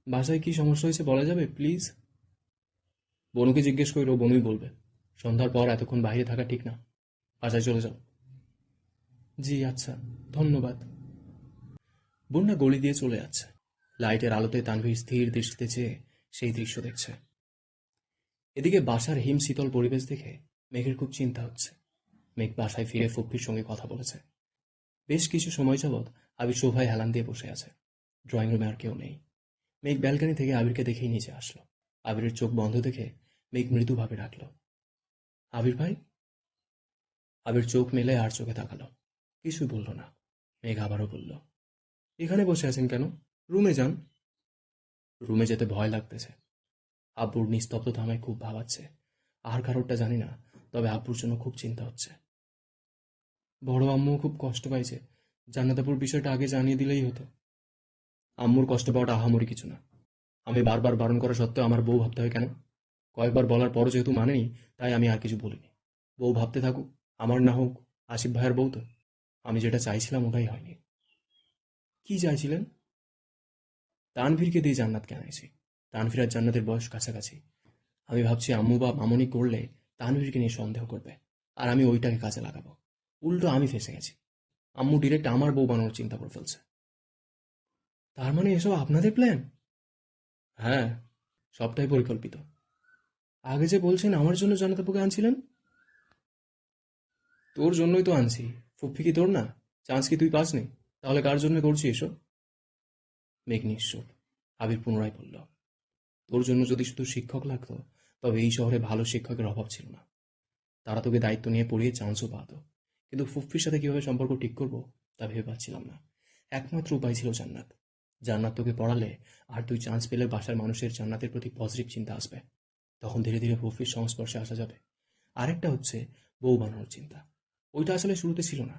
বাসায় কি সমস্যা হয়েছে বলা যাবে প্লিজ? বনুকে জিজ্ঞেস করলেও বনুই বলবে। সন্ধ্যার পর এতক্ষণ বাইরে থাকা ঠিক না, বাসায় চলে যাও। জি আচ্ছা, ধন্যবাদ। বন্যা গলি দিয়ে চলে যাচ্ছে। লাইটের আলোতে তানভীর স্থির দৃষ্টিতে চেয়ে সেই দৃশ্য দেখছে। এদিকে বাসার হিম শীতল পরিবেশ দেখে মেঘের খুব চিন্তা হচ্ছে। মেঘ বাসায় ফিরে ফুপ্পির সঙ্গে কথা বলেছে। বেশ কিছু সময় যাবৎ আবির সোফায় হেলান দিয়ে বসে আছে। ড্রয়িং রুমে আর কেউ নেই। মেঘ ব্যালকনি থেকে আবিরকে দেখেই নিচে আসলো। আবিরের চোখ বন্ধ দেখে মেঘ মৃদুভাবে ডাকল, আবির ভাই। আবির চোখ মেলে আর চোখে তাকালো, কিছু বলল না। মেঘ আবারও বলল, এখানে বসে আছেন কেন? রুমে যান। রুমে যেতে ভয় লাগতেছে। আব্বুর নিস্তব্ধতা আমায় খুব ভাবাচ্ছে। আর কারোরটা জানি না, তবে আব্বুর জন্য খুব চিন্তা হচ্ছে। বড় আম্মু খুব কষ্ট পাইছে, জান্নাতাপুর বিষয়টা আগে জানিয়ে দিলেই হতো। আম্মুর কষ্ট পাওয়াটা আহামরি কিছু না। আমি বারবার বারণ করা সত্ত্বেও আমার বউ ভাবতে হয় কেন? কয়েকবার বলার পরও যেহেতু মানেনি, তাই আমি আর কিছু বলিনি। বউ ভাবতে থাকুক, আমার না হোক, আসিফ ভাইয়ের বউ তো। আমি যেটা চাইছিলাম ওটাই হয়নি। কি চাইছিলেন? তানভীরকে দিয়ে জান্নাতকে আনাইছি। তানভীর আর জান্নাতের বয়স কাছাকাছি। আমি ভাবছি আম্মু বা মামনি করলে তানভীরকে নিয়ে সন্দেহ করবে, আর আমি ওইটাকে কাজে লাগাবো। উল্টো আমি ফেসে গেছি। আম্মু ডিরেক্ট আমার বউ বানানোর চিন্তা করে ফেলছে। তার মানে এসব আপনাদের প্ল্যান? হ্যাঁ, সবটাই পরিকল্পিত। আগে যে বলছেন আমার জন্য জান্নাতাপুকে আনছিলেন। তোর জন্যই তো আনছি। ফুফি কি তোর না? চান্স কি তুই পাসনি? তাহলে কার জন্য করছি এসব? মেঘ নিঃস্ব। আবির পুনরায় বলল, তোর জন্য যদি শুধু শিক্ষক লাগতো, তবে এই শহরে ভালো শিক্ষকের অভাব ছিল না। তারা তোকে দায়িত্ব নিয়ে পড়িয়ে চান্সও পাতো। কিন্তু ফুফির সাথে কিভাবে সম্পর্ক ঠিক করবো তা ভেবে পাচ্ছিলাম না। একমাত্র উপায় ছিল জান্নাত। জান্নাত তোকে পড়ালে আর তুই চান্স পেলে বাসার মানুষের জান্নাতের প্রতি পজিটিভ চিন্তা আসবে। তখন ধীরে ধীরে ফুফির সংস্পর্শে আসা যাবে। আরেকটা হচ্ছে বউ বানানোর চিন্তা। ওইটা আসলে শুরুতে ছিল না।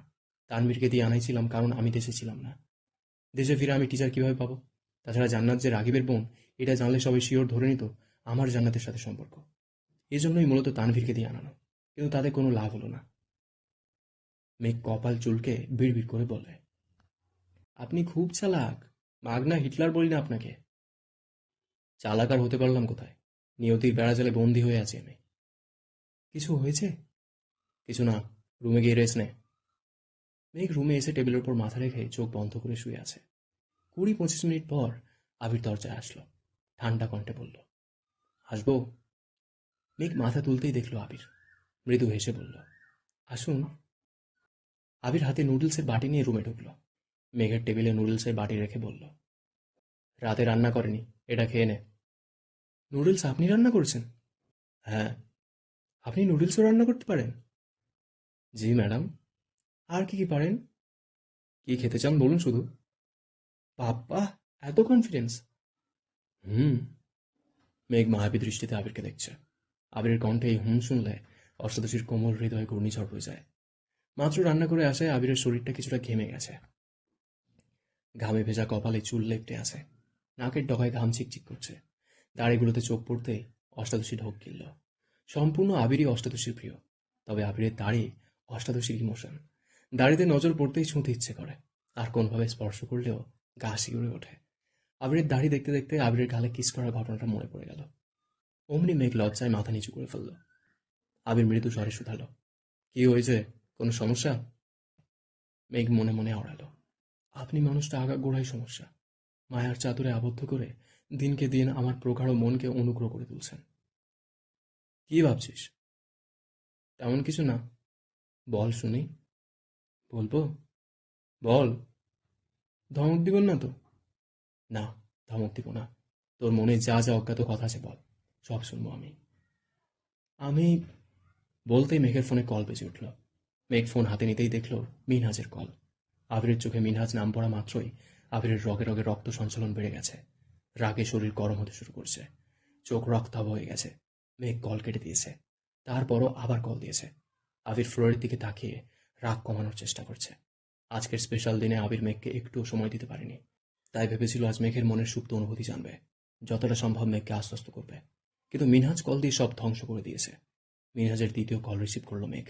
তানভীরকে দিয়ে আনাইছিলাম কারণ আমি দেশে ছিলাম না। দেশে ফিরে আমি টিচার কিভাবে পাবো? তাছাড়া জান্নাত যে রাগিবের বোন, এটা জানলে সবাই শিওর ধরে নিত আমার জান্নাতের সাথে সম্পর্ক। এই জন্যই মূলত তানভীরকে দিয়ে আনানো। কিন্তু তাতে কোনো লাভ হলো না। মেঘ কপাল চুলকে বিড়বিড় করে বলে, আপনি খুব চালাক। মাগনা হিটলার বলি না আপনাকে। চালাক আর হতে পারলাম কোথায়? নিয়তির বেড়াজালে বন্দি হয়ে আছি আমি। কিছু হয়েছে? কিছু না, রুমে গিয়ে রেস্ট নে। মেঘ রুমে এসে টেবিলের উপর মাথা রেখে চোখ বন্ধ করে শুয়ে আছে। 20-25 মিনিট পর আবির দরজায় আসলো। ঠান্ডা কণ্ঠে বলল, আসবো? মেঘ মাথা তুলতেই দেখলো আবির। মৃদু হেসে বলল, আসুন। আবির হাতে নুডলসের বাটি নিয়ে রুমে ঢুকলো। মেঘের টেবিলে নুডলসের বাটি রেখে বলল, রাতে রান্না করেনি, এটা খেয়ে নে। নুডলস আপনি রান্না করেছেন? হ্যাঁ। আপনি নুডলসও রান্না করতে পারেন? জি ম্যাডাম। আর কি কি পারেন? কি খেতে চান বলুন শুধু। বাবা, এত কনফিডেন্স! হুম। মেঘ মায়াবী দৃষ্টিতে আবিরকে দেখছে। আবিরের কণ্ঠে এই হুম শুনলে অষ্টাদশীর কোমল হৃদয়ে ঘূর্ণিঝড় হয়ে যায়। মাত্র রান্না করে আসে আবিরের শরীরটা কিছুটা ঘেমে গেছে। ঘামে ভেজা কপালে চুল লেপটে আছে। নাকের ডগায় ঘাম চিকচিক করছে। দাড়িগুলোতে চোখ পড়তেই অষ্টাদশী ঢোক গিলল। সম্পূর্ণ আবিরই অষ্টাদশীর প্রিয়। তবে আবিরের দাড়ি অষ্টাদশীর ইমোশন। দাড়িতে নজর পড়তেই ছুঁতে ইচ্ছে করে। আর কোনভাবে স্পর্শ করলেও গা শিউরে ওঠে। আবিরের দাড়ি দেখতে দেখতে আবিরের গালে কিস করার ঘটনাটা মনে পড়ে গেল। অমনি মেঘ লজ্জায় মাথা নিচু করে ফেলল। আবির মৃদু স্বরে শুধালো, কি হয়েছে? কোনো সমস্যা? মেঘ মনে মনে আওড়ালো, আপনি মানুষটা আগাগোড়াই সমস্যা। মায়ার চাদরে আবদ্ধ করে দিনকে দিন আমার প্রগাঢ় মনকে অনুগ্রহ করে তুলছেন। কি ভাবছিস? তেমন কিছু না। বল শুনি। বলবো? বল। ধমক দিবেন না তো? না, ধমক দিব না। তোর মনে যা যা অজ্ঞাত কথা আছে বল, সব শুনবো আমি। আমি বলতেই মেঘের ফোনে কল বেজে উঠল। মেঘ ফোন হাতে নিতেই দেখল মিনহাজের কল। আবিরের চোখে মিনহাজ নাম পড়া মাত্রই আবিরের রগে রগে রক্ত সঞ্চালন বেড়ে গেছে। রাগে শরীর গরম হতে শুরু করছে, চোখ রক্তাভ হয়ে গেছে। মেঘ কল কেটে দিয়েছে, তারপরও আবার কল দিয়েছে। আবির ফ্লোরের দিকে তাকিয়ে রাগ কমানোর চেষ্টা করছে। আজকের স্পেশাল দিনে আবির মেঘকে একটুও সময় দিতে পারেনি, তাই ভেবেছিল আজ মেঘের মনের সুপ্ত অনুভূতি জানবে, যতটা সম্ভব মেঘকে আশ্বস্ত করবে। কিন্তু মিনহাজ কল দিয়ে সব ধ্বংস করে দিয়েছে। মিনহাজের দ্বিতীয় কল রিসিভ করলো মেঘ।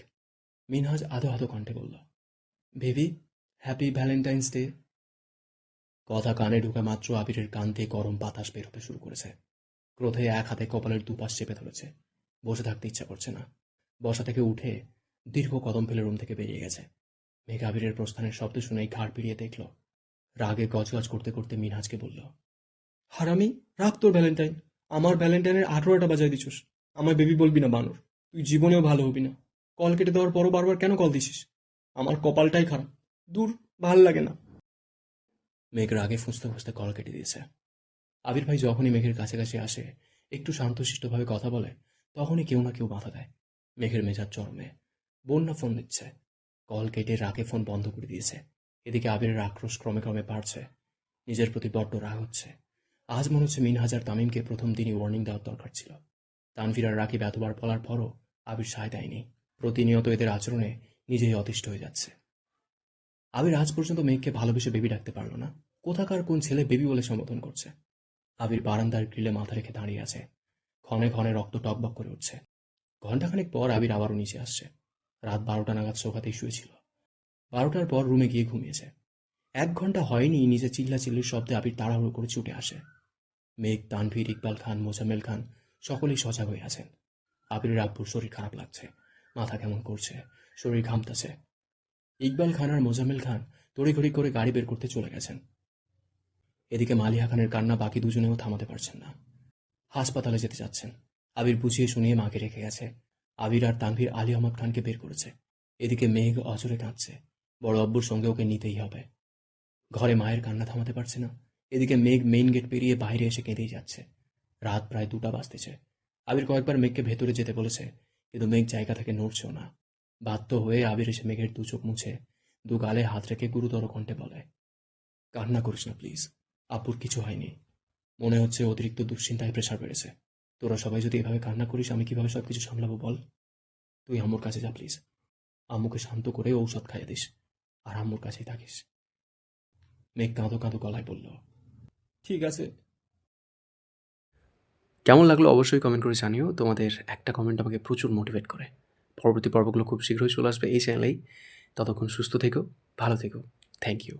মিনহাজ আধো আধো কণ্ঠে বলল, বেবি, হ্যাপি ভ্যালেন্টাইন্স ডে। কথা কানে ঢুকা মাত্র আবিরের কান দিয়ে গরম বাতাস বের হতে শুরু করেছে। ক্রোধে এক হাতে কপালের দুপাশ চেপে ধরেছে। বসে থাকতে ইচ্ছা করছে না। বসা থেকে উঠে দীর্ঘ কদম ফেলে রুম থেকে বেরিয়ে গেছে। মেঘ আবিরের প্রস্থানের শব্দ শুনেই ঘাড় পিড়িয়ে দেখল। রাগে গজগজ করতে করতে মিনহাজকে বলল, হারামি, রাখ তোর ভ্যালেন্টাইন। আমার ভ্যালেন্টাইনের 18টা বাজায় দিছস। আমায় বেবি বলবি না বানর। তুই জীবনেও ভালো হবি না। কল কেটে দেওয়ার পরও বারবার কেন কল দিছিস? আমার কপালটাই খারাপ। দূর, ভাল লাগে না। মেঘ রাগে ফুঁসতে ফুঁসতে কল কেটে দিয়েছে। আবির ভাই যখনই মেঘের কাছাকাছি আসে, একটু শান্তশিষ্টভাবে কথা বলে, তখনই কেউ না কেউ বাধা দেয়। মেঘের মেজাজ চরমে। বন্যা ফোন দিচ্ছে। কল কেটে রাগে ফোন বন্ধ করে দিয়েছে। এদিকে আবিরের আক্রোশ ক্রমে ক্রমে বাড়ছে। নিজের প্রতি বড্ড রাগ হচ্ছে। আজ মনে হচ্ছে মিনহাজ আর তামিমকে প্রথম দিনই ওয়ার্নিং দেওয়ার দরকার ছিল। তানভীর আর রাকিব এতবার বলার পরও আবির সায় দেয়নি। প্রতিনিয়ত এদের আচরণে নিজেই অতিষ্ঠ হয়ে যাচ্ছে। আবির আজ পর্যন্ত মেঘকে ভালোবেসে বেবি ডাকতে পারল না। কোথাকার কোন ছেলে বেবি বলে সম্বোধন করছে। আবির বারান্দার গ্রিলে মাথা রেখে দাঁড়িয়ে আছে। ক্ষণে ক্ষণে রক্ত টকবক করে উঠছে। ঘণ্টাখানেক পর আবির আবারও নিচে আসছে। রাত 12টা নাগাদ সোফাতেই শুয়েছিল। 12টার পর রুমে গিয়ে ঘুমিয়েছে। 1 ঘন্টা হয়নি নিচে চিল্লাচিল্লির শব্দে আবির তাড়াহুড়ো করে ছুটে আসে। মেঘ, তানভীর, ইকবাল খান, মোজাম্মেল খান সকলেই সজাগ হয়ে আছেন। আবিরের আব্বুর শরীর খারাপ লাগছে, মাথা কেমন করছে, শরীর ঘামতেছে। ইকবাল খান আর মোজাম্মেল খান তড়িঘড়ি করে গাড়ি বের করতে চলে গেছেন। এদিকে মালিহা খানের কান্না বাকি দুজনেও থামাতে পারছেন না। হাসপাতালে যেতে চাচ্ছেন। আবির বুঝিয়ে শুনিয়ে মাকে রেখে গেছে। আবির আর তানভীর আলী আহমদ খানকে বের করেছে। এদিকে মেঘ অজরে কাঁদছে। বড় আব্বুর সঙ্গে ওকে নিতেই হবে। ঘরে মায়ের কান্না থামাতে পারছে না। এদিকে মেঘ মেইন গেট পেরিয়ে বাইরে এসে কেঁদেই যাচ্ছে। রাত প্রায় 2টা বাজতেছে। আবির কয়েকবার মেঘকে ভেতরে যেতে বলেছে, কিন্তু মেঘ জায়গা থেকে নড়ছেও না। বাধ্য হয়ে আবির এসে মেঘের 2 চোখ মুছে 2 গালে হাত রেখে গুরুতর কণ্ঠে বলে, কান্না করিস না প্লিজ। আব্বুর কিছু হয়নি। মনে হচ্ছে অতিরিক্ত দুশ্চিন্তায় প্রেশার বেড়েছে। তোরা সবাই যদি এভাবে কান্না করিস, আমি কিভাবে সবকিছু সামলাবো বল? তুই আম্মুর কাছে যা প্লিজ। আম্মুকে শান্ত করে ঔষধ খাইয়ে দিস, আর আম্মুর কাছেই থাকিস। মেঘ কাঁদো কাঁদো গলায় বলল, ঠিক আছে। কেমন লাগলো অবশ্যই কমেন্ট করে জানিও। তোমাদের একটা কমেন্ট আমাকে প্রচুর মোটিভেট করে। পরবর্তী পর্বগুলো খুব শীঘ্রই চলে আসবে এই চ্যানেলেই। ততক্ষণ সুস্থ থেকো, ভালো থেকো। Thank you.